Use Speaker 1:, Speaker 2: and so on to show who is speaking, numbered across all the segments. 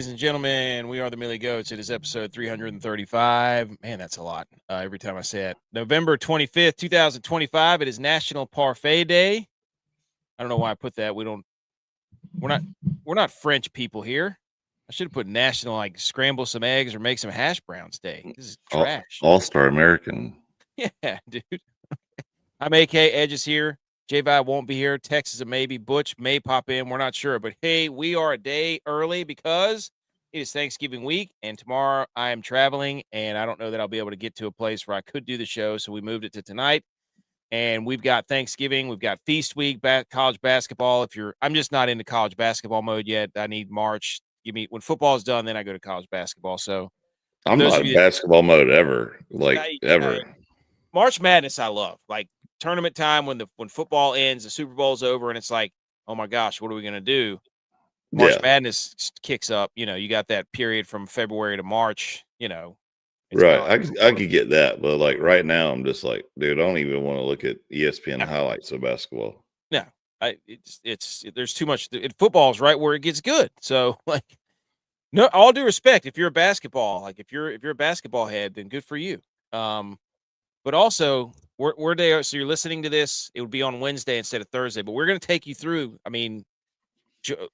Speaker 1: ladies and gentlemen. We are the Millie Goats. It is episode 335. Man, that's a lot. Every time I say it. November 25th, 2025. It is National Parfait Day. I don't know why I put that. We're not French people here. I should have put National, like, scramble some eggs or make some hash browns day. This is trash.
Speaker 2: All-Star American.
Speaker 1: Yeah, dude. I'm AK. Edge is here. J-Vi won't be here. Tex is a maybe. Butch may pop in. We're not sure. But, hey, we are a day early because it is Thanksgiving week, and tomorrow I am traveling, and I don't know that I'll be able to get to a place where I could do the show, so we moved it to tonight. And we've got Thanksgiving. We've got Feast Week, college basketball. I'm just not into college basketball mode yet. I need March. When football is done, then I go to college basketball. So
Speaker 2: I'm not in basketball mode ever, ever.
Speaker 1: March Madness I love. Like, tournament time when football ends, the Super Bowl's over, and it's like, oh my gosh, what are we going to do? March Madness kicks up. You got that period from February to March.
Speaker 2: Right. I could get that, but like right now, I'm just like, dude, I don't even want to look at ESPN highlights of basketball.
Speaker 1: No, there's too much. Football's right where it gets good. So, like, no, all due respect, if you're a basketball, like if you're a basketball head, then good for you. But also, we're there. So you're listening to this. It would be on Wednesday instead of Thursday. But we're going to take you through. I mean,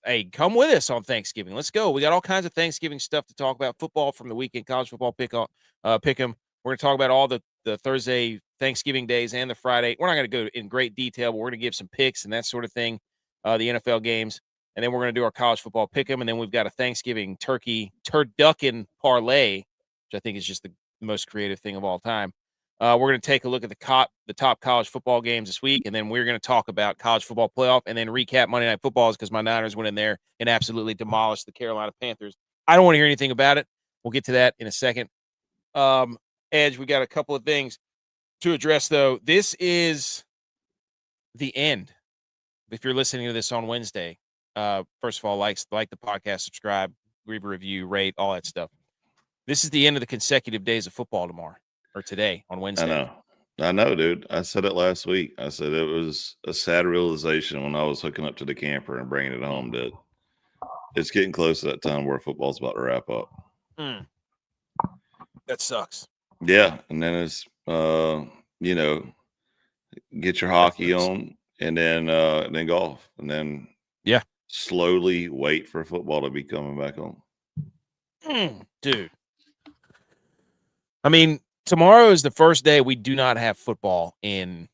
Speaker 1: hey, come with us on Thanksgiving. Let's go. We got all kinds of Thanksgiving stuff to talk about. Football from the weekend, college football pick 'em. We're going to talk about all the Thursday Thanksgiving days and the Friday. We're not going to go in great detail, but we're going to give some picks and that sort of thing. The NFL games, and then we're going to do our college football pick 'em, and then we've got a Thanksgiving turducken parlay, which I think is just the most creative thing of all time. We're going to take a look at the top college football games this week, and then we're going to talk about college football playoff and then recap Monday Night Football because my Niners went in there and absolutely demolished the Carolina Panthers. I don't want to hear anything about it. We'll get to that in a second. Edge, we got a couple of things to address, though. This is the end. If you're listening to this on Wednesday, first of all, like the podcast, subscribe, leave a review, rate, all that stuff. This is the end of the consecutive days of football tomorrow. Or today on Wednesday.
Speaker 2: I know, dude. I said it last week. I said it was a sad realization when I was hooking up to the camper and bringing it home that it's getting close to that time where football's about to wrap up.
Speaker 1: That sucks.
Speaker 2: Yeah, and then it's get your hockey on, and then golf, and then slowly wait for football to be coming back on.
Speaker 1: Dude, I mean, tomorrow is the first day we do not have football in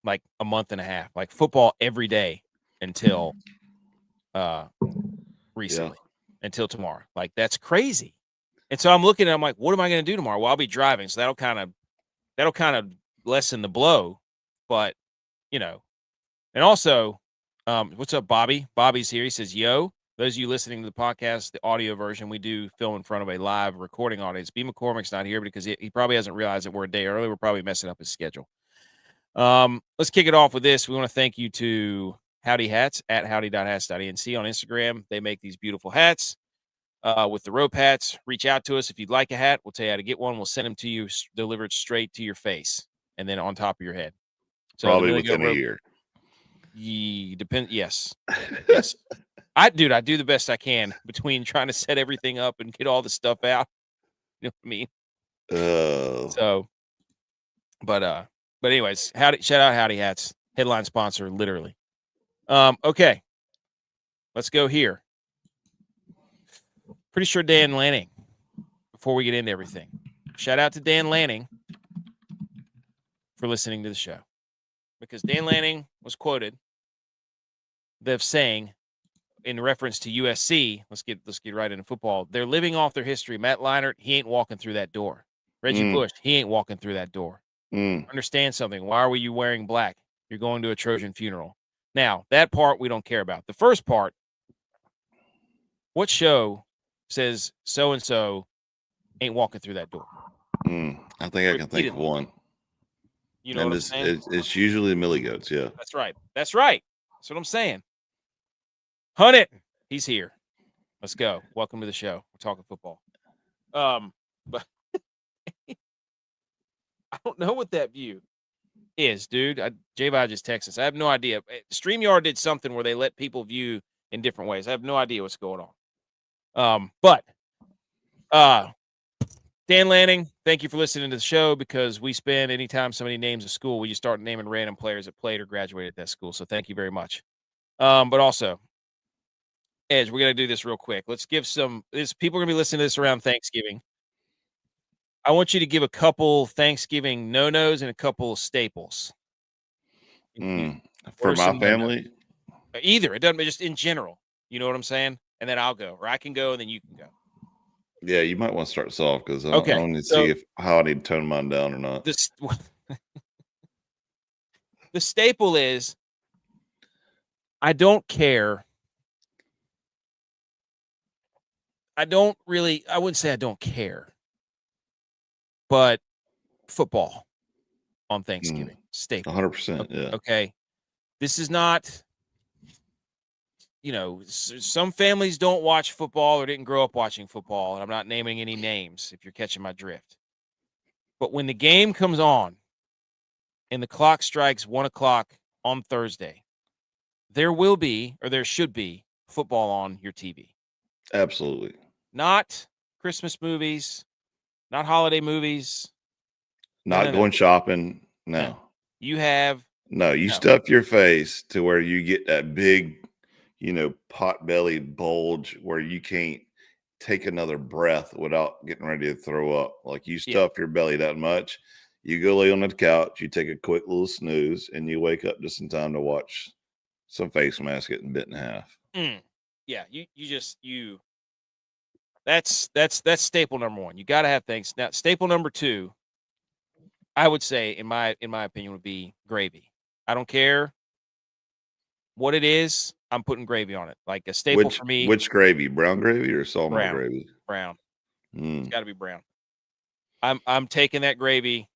Speaker 1: like a month and a half. Like football every day until recently, until tomorrow. Like, that's crazy. And so I'm looking at, I'm like, what am I going to do tomorrow? Well, I'll be driving, so that'll kind of lessen the blow. But and also, what's up, Bobby? Bobby's here. He says, "Yo." Those of you listening to the podcast, the audio version, we do film in front of a live recording audience. B. McCormick's not here because he probably hasn't realized that we're a day early. We're probably messing up his schedule. Let's kick it off with this. We want to thank you to Howdy Hats at howdy.hats.nc on Instagram. They make these beautiful hats with the rope hats. Reach out to us if you'd like a hat. We'll tell you how to get one. We'll send them to you delivered straight to your face and then on top of your head. So
Speaker 2: probably within a year.
Speaker 1: Yes. Yes. I do the best I can between trying to set everything up and get all the stuff out. You know what I mean? So, but anyways, shout out Howdy Hats, headline sponsor, literally. Okay, let's go here. Pretty sure Dan Lanning. Before we get into everything, shout out to Dan Lanning for listening to the show, because Dan Lanning was quoted of saying, in reference to USC, let's get right into football. They're living off their history. Matt Leinart, he ain't walking through that door. Reggie Bush, he ain't walking through that door. Understand something. Why are you wearing black? You're going to a Trojan funeral. Now, that part we don't care about. The first part, what show says so-and-so ain't walking through that door?
Speaker 2: I think I can think of one.
Speaker 1: You know what I'm saying?
Speaker 2: It's usually the Millie Goats, yeah.
Speaker 1: That's right. That's what I'm saying. Hunt it. He's here. Let's go. Welcome to the show. We're talking football. But I don't know what that view is, dude. J-Vi just texted us. I have no idea. StreamYard did something where they let people view in different ways. I have no idea what's going But Dan Lanning, thank you for listening to the show, because we spend anytime somebody names a school, we just start naming random players that played or graduated at that school. So thank you very much. But also, Edge, we're gonna do this real quick. Let's give people are gonna be listening to this around Thanksgiving. I want you to give a couple Thanksgiving no-nos and a couple staples.
Speaker 2: For my family?
Speaker 1: No-nos? Either. It doesn't, just in general. You know what I'm saying? And then I'll go, or I can go, and then you can go.
Speaker 2: Yeah, you might want to start us off, because I
Speaker 1: Okay,
Speaker 2: don't need to see how I need to tone mine down or not.
Speaker 1: The staple is, I don't care. I wouldn't say I don't care, but football on Thanksgiving. Staple.
Speaker 2: 100%. Yeah.
Speaker 1: Okay. This is not, some families don't watch football or didn't grow up watching football, and I'm not naming any names if you're catching my drift. But when the game comes on and the clock strikes 1:00 on Thursday, there will be, or there should be, football on your TV.
Speaker 2: Absolutely.
Speaker 1: Not Christmas movies, not holiday movies.
Speaker 2: Not going shopping. No.
Speaker 1: You have.
Speaker 2: No, you stuff your face to where you get that big, pot-bellied bulge where you can't take another breath without getting ready to throw up. Like, you stuff your belly that much, you go lay on the couch, you take a quick little snooze, and you wake up just in time to watch some face mask getting bit in half.
Speaker 1: Yeah, that's staple number one. You got to have things. Now, staple number two, I would say, in my opinion, would be gravy. I don't care what it is, I'm putting gravy on it. Like a staple for me.
Speaker 2: Which gravy? Brown gravy or sawmill gravy?
Speaker 1: Brown. It's got to be brown. I'm taking that gravy,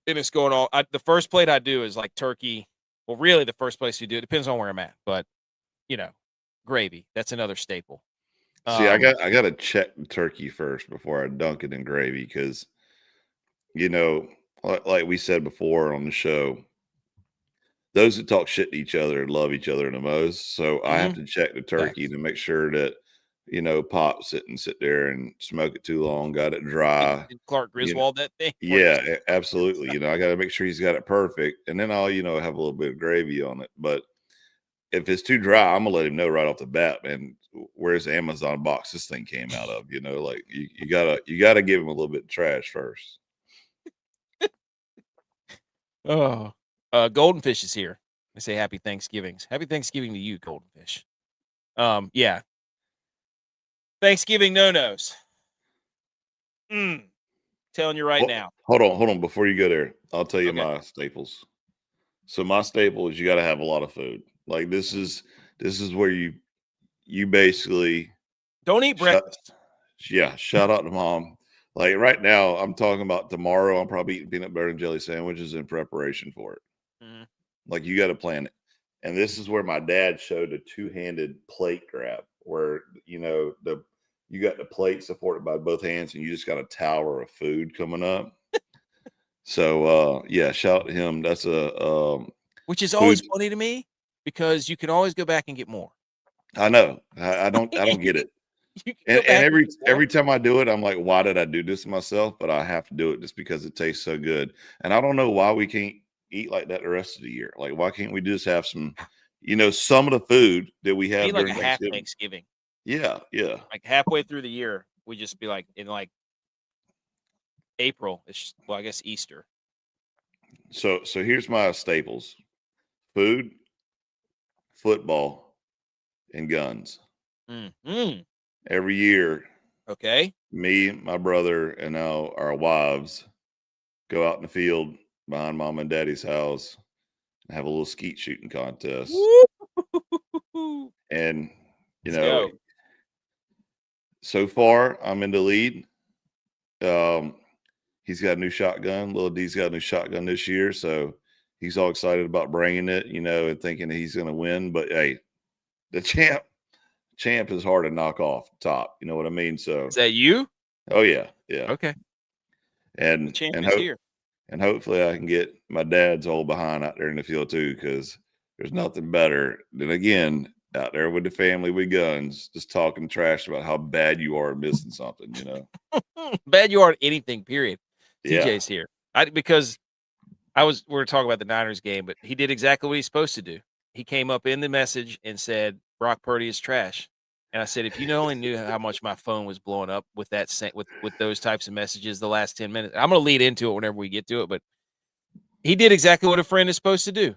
Speaker 1: and it's going all. The first plate I do is like turkey. Well, really, the first place you do it depends on where I'm at, but gravy. That's another staple.
Speaker 2: See, I got to check the turkey first before I dunk it in gravy, because like we said before on the show, those that talk shit to each other love each other the most. So I have to check the turkey to make sure that Pop sit there and smoke it too long, got it dry.
Speaker 1: Clark Griswold that thing.
Speaker 2: Yeah, absolutely. I got to make sure he's got it perfect, and then I'll have a little bit of gravy on it. But if it's too dry, I'm gonna let him know right off the bat, man. Where's the Amazon box this thing came out of? Like you gotta give him a little bit of trash first.
Speaker 1: Oh, Goldenfish is here. I say happy Thanksgivings. Happy Thanksgiving to you, Goldenfish. Yeah. Thanksgiving no-nos. Telling you right now.
Speaker 2: Hold on. Before you go there, I'll tell you my staples. So my staple is you got to have a lot of food. Like, this is where you basically
Speaker 1: don't eat breakfast.
Speaker 2: Shout out to Mom. Like, right now, I'm talking about tomorrow, I'm probably eating peanut butter and jelly sandwiches in preparation for it. Like, you got to plan it. And this is where my dad showed a two-handed plate grab, where you got the plate supported by both hands, and you just got a tower of food coming up. So shout out to him. That's
Speaker 1: which is always funny to me, because you can always go back and get more.
Speaker 2: I know. I don't get it. And every time I do it, I'm like, why did I do this to myself? But I have to do it just because it tastes so good. And I don't know why we can't eat like that the rest of the year. Like, why can't we just have some, some of the food that we have during
Speaker 1: Thanksgiving?
Speaker 2: Yeah.
Speaker 1: Like halfway through the year, we just be like, in like April, I guess Easter.
Speaker 2: So here's my staples: food, football, and guns. Every year, me, my brother, and now our wives go out in the field behind Mom and Daddy's house and have a little skeet shooting contest. And so far I'm in the lead. He's got a new shotgun. Little D's got a new shotgun this year, so he's all excited about bringing it, and thinking that he's going to win. But hey, the champ is hard to knock off top. You know what I mean? So
Speaker 1: is that you?
Speaker 2: Oh yeah.
Speaker 1: Okay.
Speaker 2: And
Speaker 1: here.
Speaker 2: And hopefully I can get my dad's old behind out there in the field too, because there's nothing better than, again, out there with the family with guns, just talking trash about how bad you are at missing something,
Speaker 1: Bad you are at anything, period.
Speaker 2: Yeah.
Speaker 1: TJ's here. Because we were talking about the Niners game, but he did exactly what he's supposed to do. He came up in the message and said, Brock Purdy is trash. And I said, if you only knew how much my phone was blowing up with with those types of messages the last 10 minutes. I'm going to lead into it whenever we get to it, but he did exactly what a friend is supposed to do.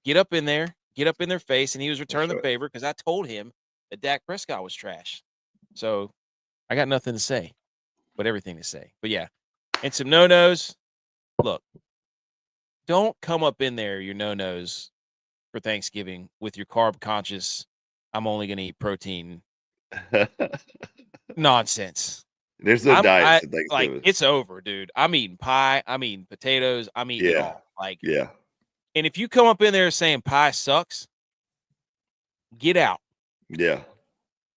Speaker 1: Get up in there, get up in their face, and he was returning the favor because I told him that Dak Prescott was trash. So I got nothing to say, but everything to say. But yeah, and some no-nos. Look, don't come up in there, your no-nos, for Thanksgiving with your carb-conscious, I'm only going to eat protein nonsense.
Speaker 2: There's no diet at Thanksgiving.
Speaker 1: Like, it's over, dude. I'm eating pie. I'm eating potatoes. I'm eating it all. Like,
Speaker 2: yeah.
Speaker 1: And if you come up in there saying pie sucks, get out.
Speaker 2: Yeah.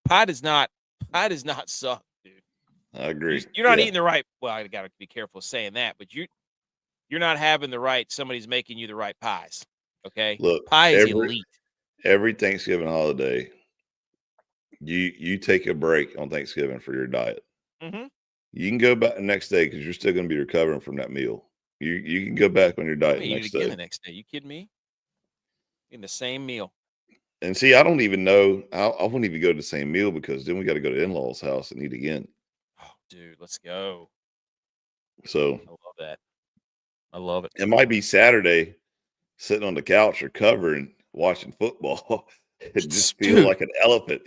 Speaker 1: Pie does not suck, dude.
Speaker 2: I agree.
Speaker 1: You're not eating the right. Well, I got to be careful saying that, but you're not having the right. Somebody's making you the right pies. Okay.
Speaker 2: Look,
Speaker 1: pie is elite.
Speaker 2: Every Thanksgiving holiday, you take a break on Thanksgiving for your diet.
Speaker 1: Mm-hmm.
Speaker 2: You can go back the next day because you're still going to be recovering from that meal. You can go back on your diet
Speaker 1: the next day. The next day. You kidding me? In the same meal.
Speaker 2: And see, I don't even know. I won't even go to the same meal because then we got to go to in-laws' house and eat again.
Speaker 1: Oh, dude, let's go.
Speaker 2: So
Speaker 1: I love that. I love it.
Speaker 2: It might be Saturday, sitting on the couch or covering, watching football. It just feel like an elephant,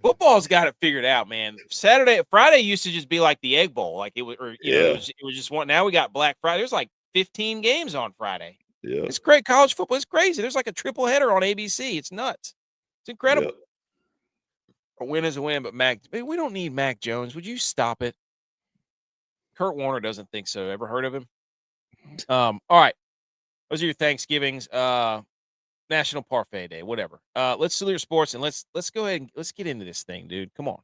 Speaker 1: Football's got it figured out, man. Friday used to just be like the Egg Bowl, like it was, or it was just one. Now we got Black Friday. There's like 15 games on Friday.
Speaker 2: Yeah,
Speaker 1: it's great. College football is crazy. There's like a triple header on ABC. It's nuts. It's incredible.
Speaker 2: Yep.
Speaker 1: A win is a win, but we don't need Mac Jones. Would you stop it? Kurt Warner doesn't think so. Ever heard of him? All right. Those are your Thanksgivings. National Parfait Day, whatever. Let's salute your sports and let's go ahead and let's get into this thing, dude. Come on.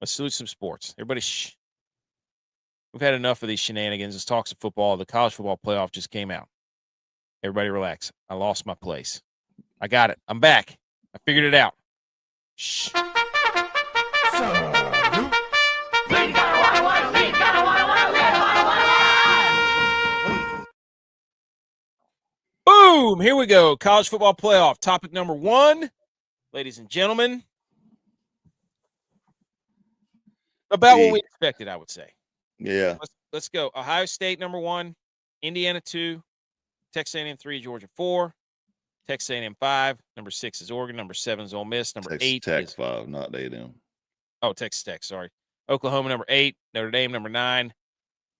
Speaker 1: Let's salute some sports. Everybody, we've had enough of these shenanigans. Let's talk some football. The college football playoff just came out. Everybody relax. I lost my place. I got it. I'm back. I figured it out. Shh. Boom! Here we go. College football playoff. Topic number 1, ladies and gentlemen. About what we expected, I would say.
Speaker 2: Yeah.
Speaker 1: Let's go. Ohio State, number 1. Indiana, 2. Texas A&M, 3. Georgia, 4. Texas A&M, 5. Number 6 is Oregon. Number 7 is Ole Miss. Number 8
Speaker 2: is
Speaker 1: 5,
Speaker 2: not A&M.
Speaker 1: Oh, Texas Tech, sorry. Oklahoma, number 8. Notre Dame, number 9.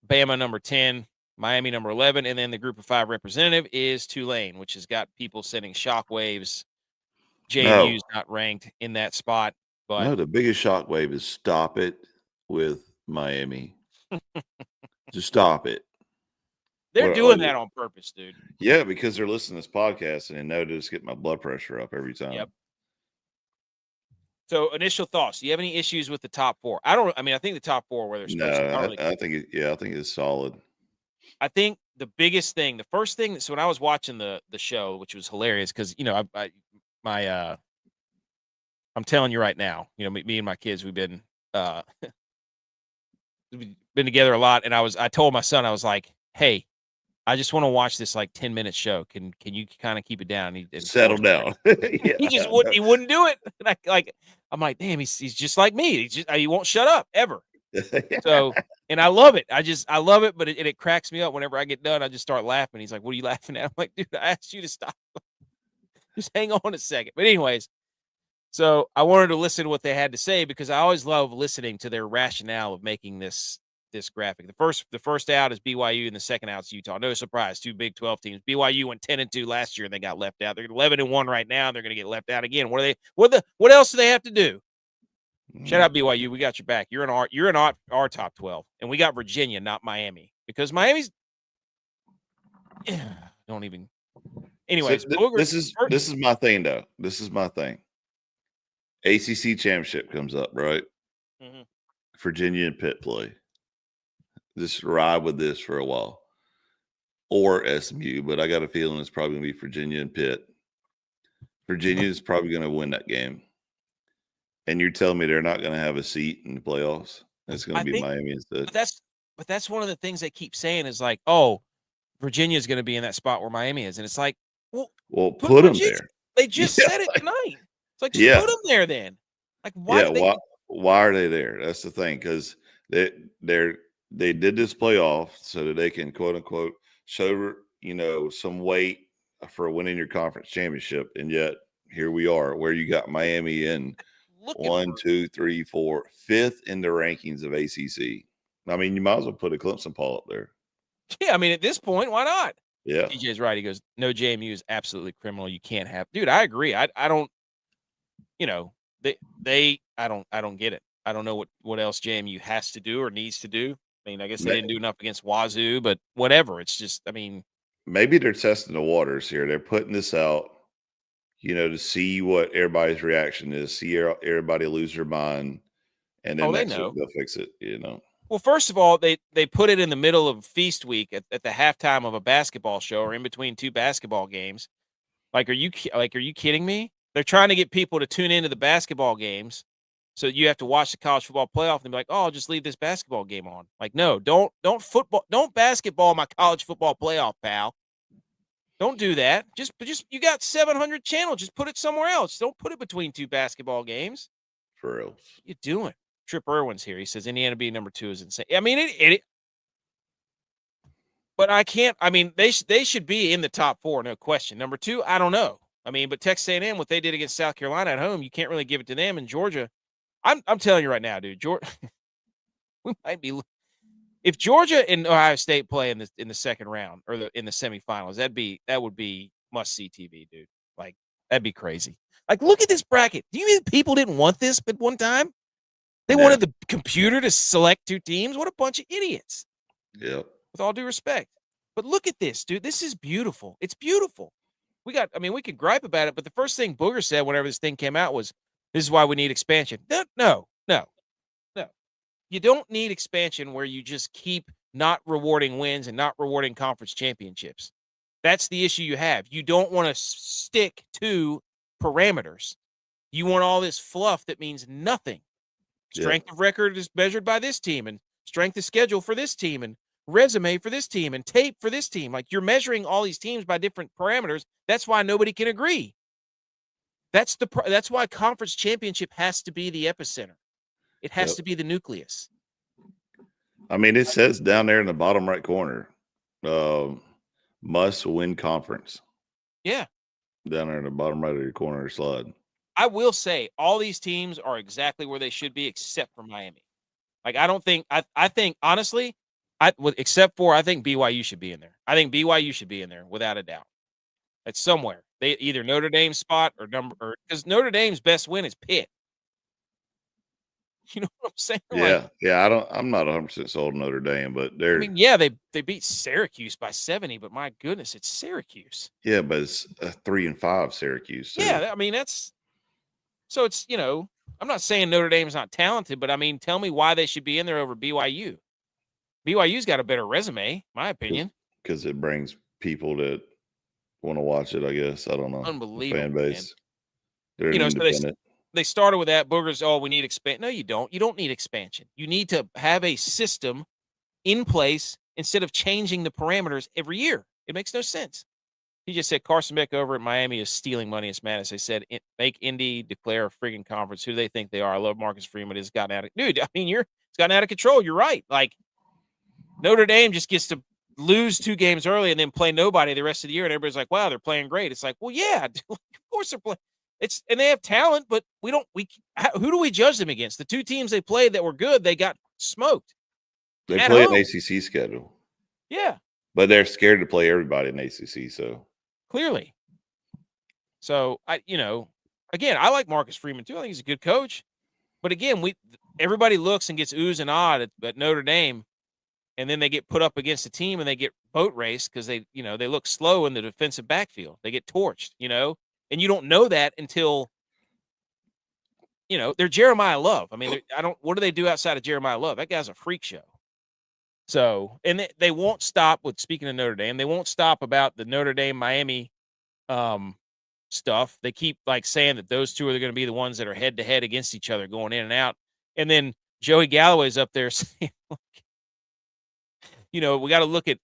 Speaker 1: Bama, number 10. Miami, number 11. And then the group of 5 representative is Tulane, which has got people sending shockwaves. JMU's not ranked in that spot. But
Speaker 2: no, the biggest shockwave is stop it with Miami. Just stop it.
Speaker 1: They're doing that on purpose, dude.
Speaker 2: Yeah, because they're listening to this podcast and they know to just get my blood pressure up every time.
Speaker 1: Yep. So, initial thoughts. Do you have any issues with the top 4? I think the top 4 where they're supposed to.
Speaker 2: I think it's solid.
Speaker 1: I think the biggest thing, the first thing, so when I was watching the show, which was hilarious because, I'm telling you right now, me and my kids, we've been together a lot. And I told my son, I was like, hey, I just want to watch this like 10-minute show. Can you kind of keep it down? And
Speaker 2: settle down.
Speaker 1: He wouldn't do it. And I'm like, damn, he's just like me. He won't shut up ever. So, and I love it. I love it, but it cracks me up whenever I get done. I just start laughing. He's like, what are you laughing at? I'm like, dude, I asked you to stop. Just hang on a second. But anyways, so I wanted to listen to what they had to say because I always love listening to their rationale of making this graphic. The first out is BYU and the second out is Utah. No surprise, 2 Big 12 teams. BYU went 10-2 last year and they got left out. They're 11-1 right now. And they're going to get left out again. What else do they have to do? Shout out BYU. We got your back. You're in our top 12, and we got Virginia, not Miami, because Miami's don't even. Anyways,
Speaker 2: so this is my thing though. This is my thing. ACC championship comes up, right? Mm-hmm. Virginia and Pitt play. Just ride with this for a while, or SMU, but I got a feeling it's probably gonna be Virginia and Pitt. Virginia is probably going to win that game. And you're telling me they're not going to have a seat in the playoffs? It's going to be Miami instead.
Speaker 1: But that's one of the things they keep saying is like, oh, Virginia is going to be in that spot where Miami is. And it's like,
Speaker 2: well put them there.
Speaker 1: They just said it tonight. It's like, just put them there then. Like, why?
Speaker 2: Why are they there? That's the thing, because they did this playoff so that they can quote unquote show some weight for winning your conference championship, and yet here we are where you got Miami in 1, 2, 3, 4, 5th in the rankings of ACC. I mean, you might as well put a Clemson Paul up there.
Speaker 1: Yeah, I mean, at this point, why not?
Speaker 2: Yeah,
Speaker 1: DJ's right. He goes, no, JMU is absolutely criminal. You can't have, dude. I agree. I don't. I don't get it. I don't know what else JMU has to do or needs to do. I mean, I guess they didn't do enough against Wazoo, but whatever. It's just, I mean,
Speaker 2: maybe they're testing the waters here. They're putting this out, to see what everybody's reaction is, see everybody lose their mind, and then next week they'll fix it.
Speaker 1: Well, first of all, they put it in the middle of feast week at the halftime of a basketball show or in between two basketball games. Like, are you kidding me? They're trying to get people to tune into the basketball games, so you have to watch the college football playoff and be like, "Oh, I'll just leave this basketball game on." Like, no, don't basketball my college football playoff, pal. Don't do that. Just you got 700 channels. Just put it somewhere else. Don't put it between two basketball games.
Speaker 2: For real.
Speaker 1: What you doing? Trip Irwin's here. He says Indiana being number 2 is insane. I mean, but I can't. I mean, they should be in the top 4, no question. Number 2, I don't know. I mean, but Texas A&M, what they did against South Carolina at home, you can't really give it to them. And Georgia, I'm telling you right now, dude, Georgia, we might be. If Georgia and Ohio State play in the second round or in the semifinals, that would be must-see TV, dude. Like, that'd be crazy. Like, look at this bracket. Do you mean people didn't want this at one time? They wanted the computer to select 2 teams. What a bunch of idiots.
Speaker 2: Yeah.
Speaker 1: With all due respect. But look at this, dude. This is beautiful. It's beautiful. We could gripe about it, but the first thing Booger said whenever this thing came out was, this is why we need expansion. No. You don't need expansion where you just keep not rewarding wins and not rewarding conference championships. That's the issue you have. You don't want to stick to parameters. You want all this fluff that means nothing. Strength of record is measured by this team, and strength of schedule for this team, and resume for this team, and tape for this team. Like, you're measuring all these teams by different parameters. That's why nobody can agree. That's why conference championship has to be the epicenter. It has to be the nucleus.
Speaker 2: I mean, it says down there in the bottom right corner, must win conference.
Speaker 1: Yeah.
Speaker 2: Down there in the bottom right of your corner slide.
Speaker 1: I will say all these teams are exactly where they should be, except for Miami. Like, I think honestly, except for I think BYU should be in there. I think BYU should be in there without a doubt. It's somewhere. They either Notre Dame spot or because Notre Dame's best win is Pitt. You know what I'm saying?
Speaker 2: I'm not 100% sold on Notre Dame, but they're.
Speaker 1: I mean, yeah, they beat Syracuse by 70, but my goodness, it's Syracuse.
Speaker 2: Yeah, but it's a 3-5 Syracuse.
Speaker 1: Too. Yeah, I mean so it's I'm not saying Notre Dame's not talented, but I mean, tell me why they should be in there over BYU. BYU's got a better resume, my opinion.
Speaker 2: Because it brings people that want to watch it. I guess I don't know.
Speaker 1: Unbelievable
Speaker 2: fan base.
Speaker 1: They're independent. They started with that. Boogers, we need expansion. No, you don't. You don't need expansion. You need to have a system in place instead of changing the parameters every year. It makes no sense. He just said Carson Beck over at Miami is stealing money. It's madness. They said make Indy declare a friggin' conference. Who do they think they are? I love Marcus Freeman. It's gotten out of dude. I mean, it's gotten out of control. You're right. Like, Notre Dame just gets to lose 2 games early and then play nobody the rest of the year, and everybody's like, "Wow, they're playing great." It's like, well, yeah, of course they're playing. And they have talent, but who do we judge them against? The 2 teams they played that were good, they got smoked.
Speaker 2: They play an ACC schedule.
Speaker 1: Yeah.
Speaker 2: But they're scared to play everybody in ACC, so.
Speaker 1: Clearly. So, again, I like Marcus Freeman too. I think he's a good coach. But again, everybody looks and gets oohs and ahs at Notre Dame, and then they get put up against a team and they get boat raced because they look slow in the defensive backfield. They get torched, and you don't know that until, they're Jeremiah Love. I mean, what do they do outside of Jeremiah Love? That guy's a freak show. So, and they won't stop speaking of Notre Dame, they won't stop about the Notre Dame Miami stuff. They keep like saying that those two are going to be the ones that are head to head against each other going in and out. And then Joey Galloway's up there saying, we got to look at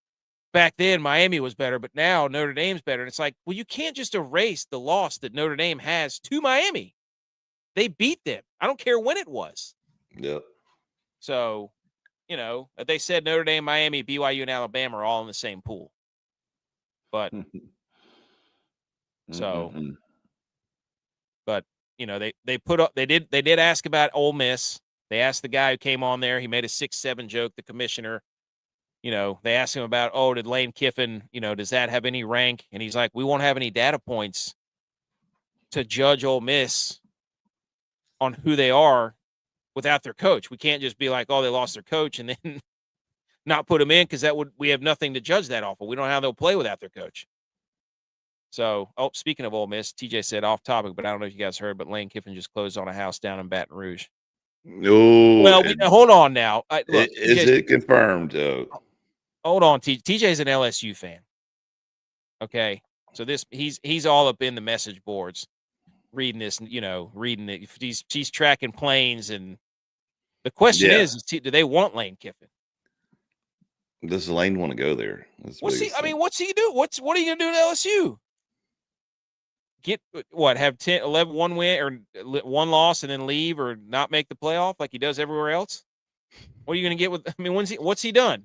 Speaker 1: back then Miami was better, but now Notre Dame's better. And it's like, well, you can't just erase the loss that Notre Dame has to Miami. They beat them. I don't care when it was.
Speaker 2: Yep.
Speaker 1: So, they said Notre Dame, Miami, BYU, and Alabama are all in the same pool. But but they did ask about Ole Miss. They asked the guy who came on there. He made a 6-7 joke, the commissioner. They asked him about, did Lane Kiffin, does that have any rank? And he's like, we won't have any data points to judge Ole Miss on who they are without their coach. We can't just be like, they lost their coach and then not put them in because we have nothing to judge that off of. We don't know how they'll play without their coach. So, speaking of Ole Miss, TJ said off topic, but I don't know if you guys heard, but Lane Kiffin just closed on a house down in Baton Rouge.
Speaker 2: No.
Speaker 1: Well, hold on now.
Speaker 2: Is it confirmed?
Speaker 1: Hold on, TJ's an LSU fan. Okay, so he's all up in the message boards, reading this. Reading it. He's tracking planes, and the question is, do they want Lane Kiffin?
Speaker 2: Does Lane want to go there?
Speaker 1: What's he gonna do? What are you gonna do to LSU? Get what? Have 10, 11, one win or one loss and then leave or not make the playoff like he does everywhere else? What are you going to get with? I mean, what's he done?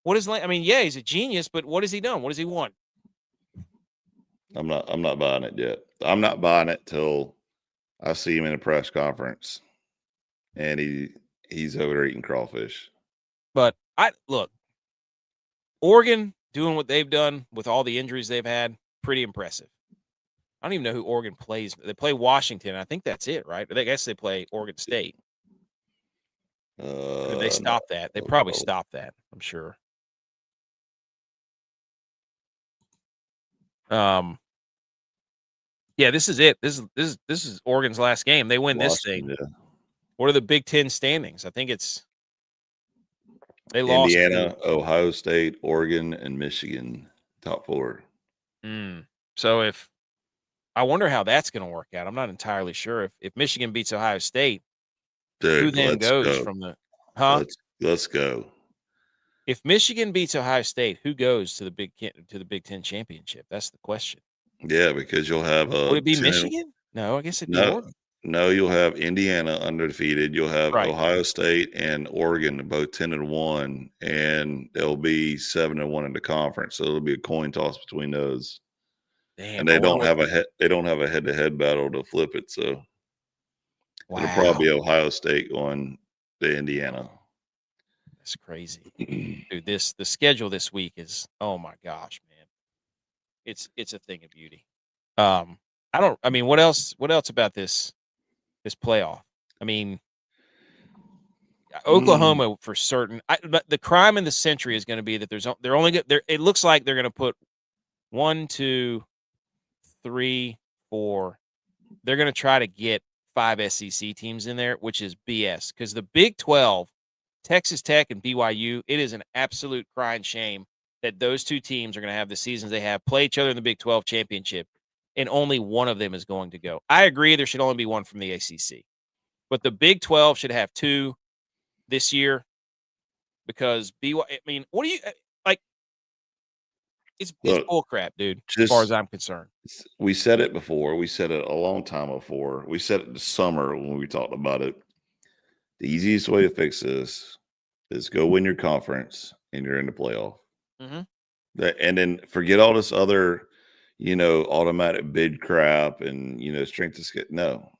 Speaker 1: What is Lane? I mean, yeah, he's a genius, but what has he done? What does he want?
Speaker 2: I'm not buying it yet. I'm not buying it till I see him in a press conference and he's over there eating crawfish.
Speaker 1: But Oregon doing what they've done with all the injuries they've had, pretty impressive. I don't even know who Oregon plays. They play Washington. I think that's it, right? I guess they play Oregon State. Did they stop that? They probably stopped that, I'm sure. Yeah, this is it. This is Oregon's last game. They win this thing. Yeah. What are the Big Ten standings? I think they lost
Speaker 2: Indiana, Ohio State, Oregon, and Michigan, top 4.
Speaker 1: So I wonder how that's going to work out. I'm not entirely sure. If Michigan beats Ohio State, who then goes from the
Speaker 2: Let's go.
Speaker 1: If Michigan beats Ohio State, who goes to the Big Ten championship? That's the question.
Speaker 2: Yeah, because you'll have
Speaker 1: would it be Michigan? No, I guess it'd be Oregon.
Speaker 2: No, you'll have Indiana undefeated. You'll have Ohio State and Oregon both 10-1, and they'll be 7-1 in the conference. So it'll be a coin toss between those. Damn, and they don't have a head-to-head battle to flip it. So it'll probably be Ohio State going to Indiana.
Speaker 1: That's crazy, dude. The schedule this week is, oh my gosh, man, it's a thing of beauty. What else about this playoff? I mean, Oklahoma for certain. The crime in the century is going to be that it looks like they're going to put 1, 2, 3, 4. They're going to try to get 5 SEC teams in there, which is BS because the Big 12, Texas Tech and BYU, it is an absolute crying shame that those two teams are going to have the seasons they have, play each other in the Big 12 championship, and only one of them is going to go. I agree there should only be one from the ACC. But the Big 12 should have 2 this year because what do you like? It's bullcrap, dude, as far as I'm concerned.
Speaker 2: We said it before. We said it a long time before. We said it this summer when we talked about it. The easiest way to fix this is go win your conference and you're in the playoff. Mm-hmm. And then forget all this other, automatic bid crap and, strength of schedule. No,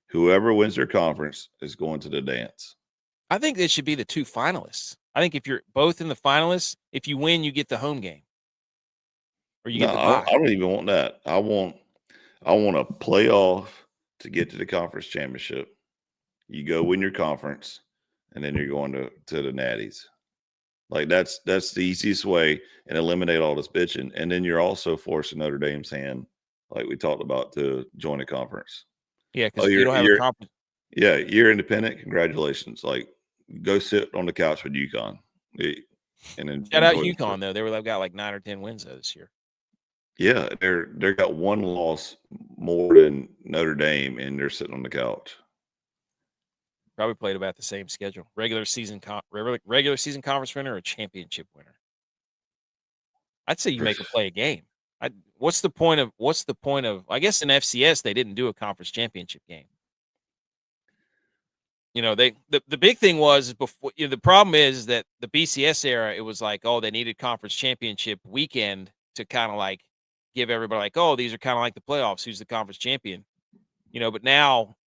Speaker 2: whoever wins their conference is going to the dance.
Speaker 1: I think it should be the 2 finalists. I think if you're both in the finalists, if you win, you get the home game. Or you get the bye.
Speaker 2: I don't even want that. I want a playoff to get to the conference championship. You go win your conference, and then you're going to the Natties. Like that's the easiest way and eliminate all this bitching. And then you're also forcing Notre Dame's hand, like we talked about, to join a conference.
Speaker 1: Yeah, because you don't have a conference.
Speaker 2: Yeah, you're independent. Congratulations. Like, go sit on the couch with UConn. And then
Speaker 1: shout out UConn though. They've got like 9 or 10 wins this year.
Speaker 2: Yeah, they're got one loss more than Notre Dame, and they're sitting on the couch.
Speaker 1: Probably played about the same schedule. Regular season conference winner or championship winner. I'd say you make them play a game. What's the point of? I guess in FCS they didn't do a conference championship game. The big thing was before. The problem is that the BCS era, it was like, oh, they needed conference championship weekend to kind of like give everybody like, oh, these are kind of like the playoffs. Who's the conference champion? But now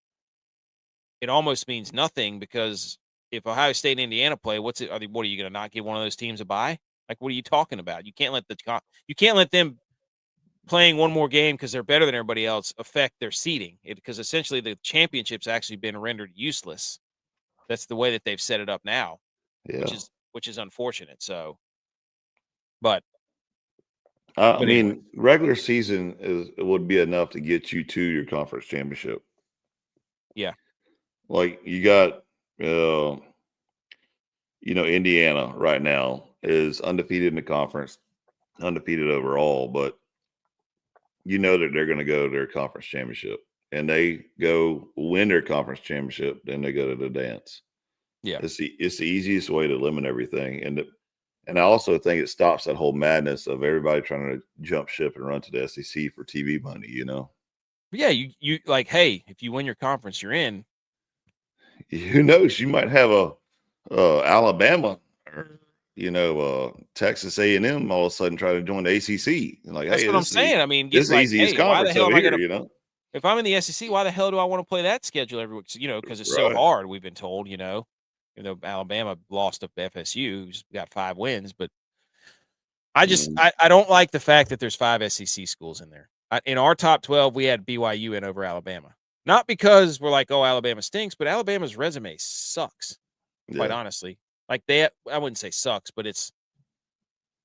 Speaker 1: it almost means nothing because if Ohio State and Indiana play, what are you going to not give one of those teams a bye? Like, what are you talking about? You can't let them playing one more game because they're better than everybody else affect their seeding, because essentially the championship's actually been rendered useless. That's the way that they've set it up now,
Speaker 2: Yeah.
Speaker 1: which is unfortunate. So, but
Speaker 2: I
Speaker 1: anyway.
Speaker 2: mean, regular season would be enough to get you to your conference championship.
Speaker 1: Yeah.
Speaker 2: Like you got, Indiana right now is undefeated in the conference, undefeated overall, but you know that they're going to go to their conference championship, and they go win their conference championship, then they go to the dance.
Speaker 1: Yeah.
Speaker 2: It's the easiest way to limit everything, and I also think it stops that whole madness of everybody trying to jump ship and run to the SEC for TV money.
Speaker 1: Yeah, you like, hey, if you win your conference, you're in.
Speaker 2: Who knows? You might have a Alabama, or, Texas A&M all of a sudden try to join the ACC. Like,
Speaker 1: That's
Speaker 2: hey,
Speaker 1: what I'm saying. I mean,
Speaker 2: this
Speaker 1: get
Speaker 2: is the
Speaker 1: like,
Speaker 2: easiest
Speaker 1: hey, why the
Speaker 2: conference
Speaker 1: hell
Speaker 2: over
Speaker 1: am I
Speaker 2: here.
Speaker 1: gonna? If I'm in the SEC, why the hell do I want to play that schedule every week? Because it's so
Speaker 2: Right.
Speaker 1: hard. We've been told, Alabama lost to FSU, who's got 5 wins, but I don't like the fact that there's 5 SEC schools in there. In our top 12, we had BYU in over Alabama. Not because we're like, oh, Alabama stinks, but Alabama's resume sucks. Quite honestly, like I wouldn't say sucks, but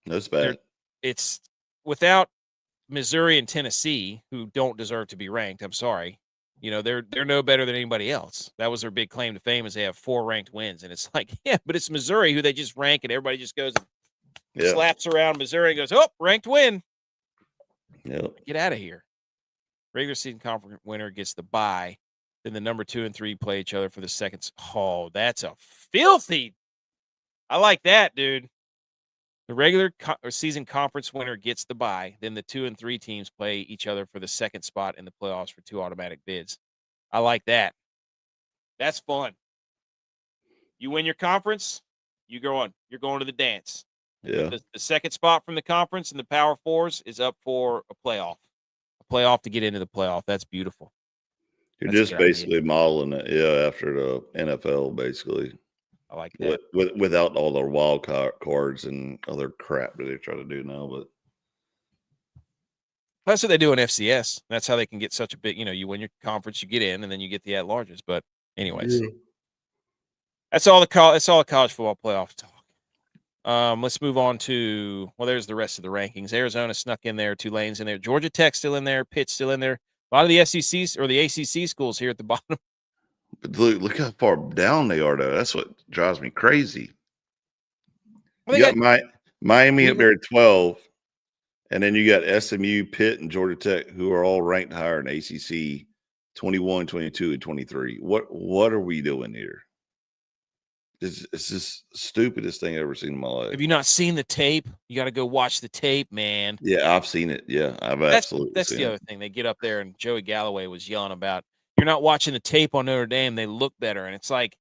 Speaker 2: That's bad.
Speaker 1: It's without Missouri and Tennessee, who don't deserve to be ranked. I'm sorry. They're no better than anybody else. That was their big claim to fame, is they have 4 ranked wins. And it's like, yeah, but it's Missouri who they just rank, and everybody just goes and slaps around Missouri and goes, oh, ranked win.
Speaker 2: Yep.
Speaker 1: Get out of here. Regular season conference winner gets the bye. Then the number 2 and 3 play each other for the second. Oh, that's a filthy. I like that, dude. The regular season conference winner gets the bye. Then the 2 and 3 teams play each other for the second spot in the playoffs for 2 automatic bids. I like that. That's fun. You win your conference, you're going to the dance.
Speaker 2: Yeah.
Speaker 1: The second spot from the conference in the Power Fours is up for a playoff to get into the playoff. That's beautiful.
Speaker 2: You're just basically modeling it, after the NFL, basically.
Speaker 1: I like that.
Speaker 2: Without all the wild cards and other crap that they try to do now, but
Speaker 1: that's what they do in FCS. That's how they can get such a big, you win your conference, you get in, and then you get the at-larges. But anyways, that's all the college football playoff talk. Let's move on to, there's the rest of the rankings. Arizona snuck in there, Tulane's in there, Georgia Tech still in there, Pitt's still in there. A lot of the SECs or the ACC schools here at the bottom.
Speaker 2: But look how far down they are, though. That's what drives me crazy. You got Miami up there at 12, and then you got SMU, Pitt, and Georgia Tech, who are all ranked higher in ACC 21, 22, and 23. What are we doing here? It's just the stupidest thing I've ever seen in my life.
Speaker 1: Have you not seen the tape? You got to go watch the tape, man.
Speaker 2: Yeah, I've seen it. Yeah, I've absolutely
Speaker 1: That's
Speaker 2: seen
Speaker 1: the other thing. They get up there, and Joey Galloway was yelling about, you're not watching the tape on Notre Dame. They look better. And it's like,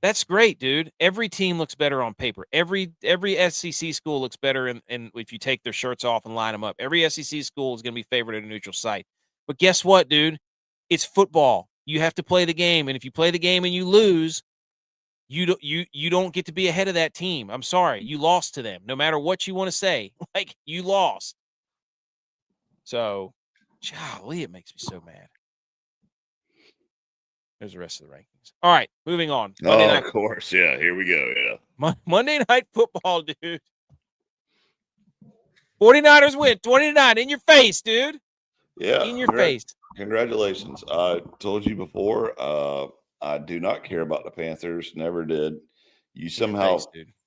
Speaker 1: that's great, dude. Every team looks better on paper. Every SEC school looks better, and if you take their shirts off and line them up. Every SEC school is going to be favored at a neutral site. But guess what, dude? It's football. You have to play the game, and if you play the game and you lose, you don't get to be ahead of that team. I'm sorry. You lost to them. No matter what you want to say, like, you lost. So, golly, it makes me so mad. There's the rest of the rankings. All right, moving on.
Speaker 2: Monday night. Of course. Yeah, here we go. Yeah.
Speaker 1: Monday Night Football, dude. 49ers win 29 in your face, dude.
Speaker 2: Yeah.
Speaker 1: In your face.
Speaker 2: Congratulations. I told you before, I do not care about the Panthers. Never did. You somehow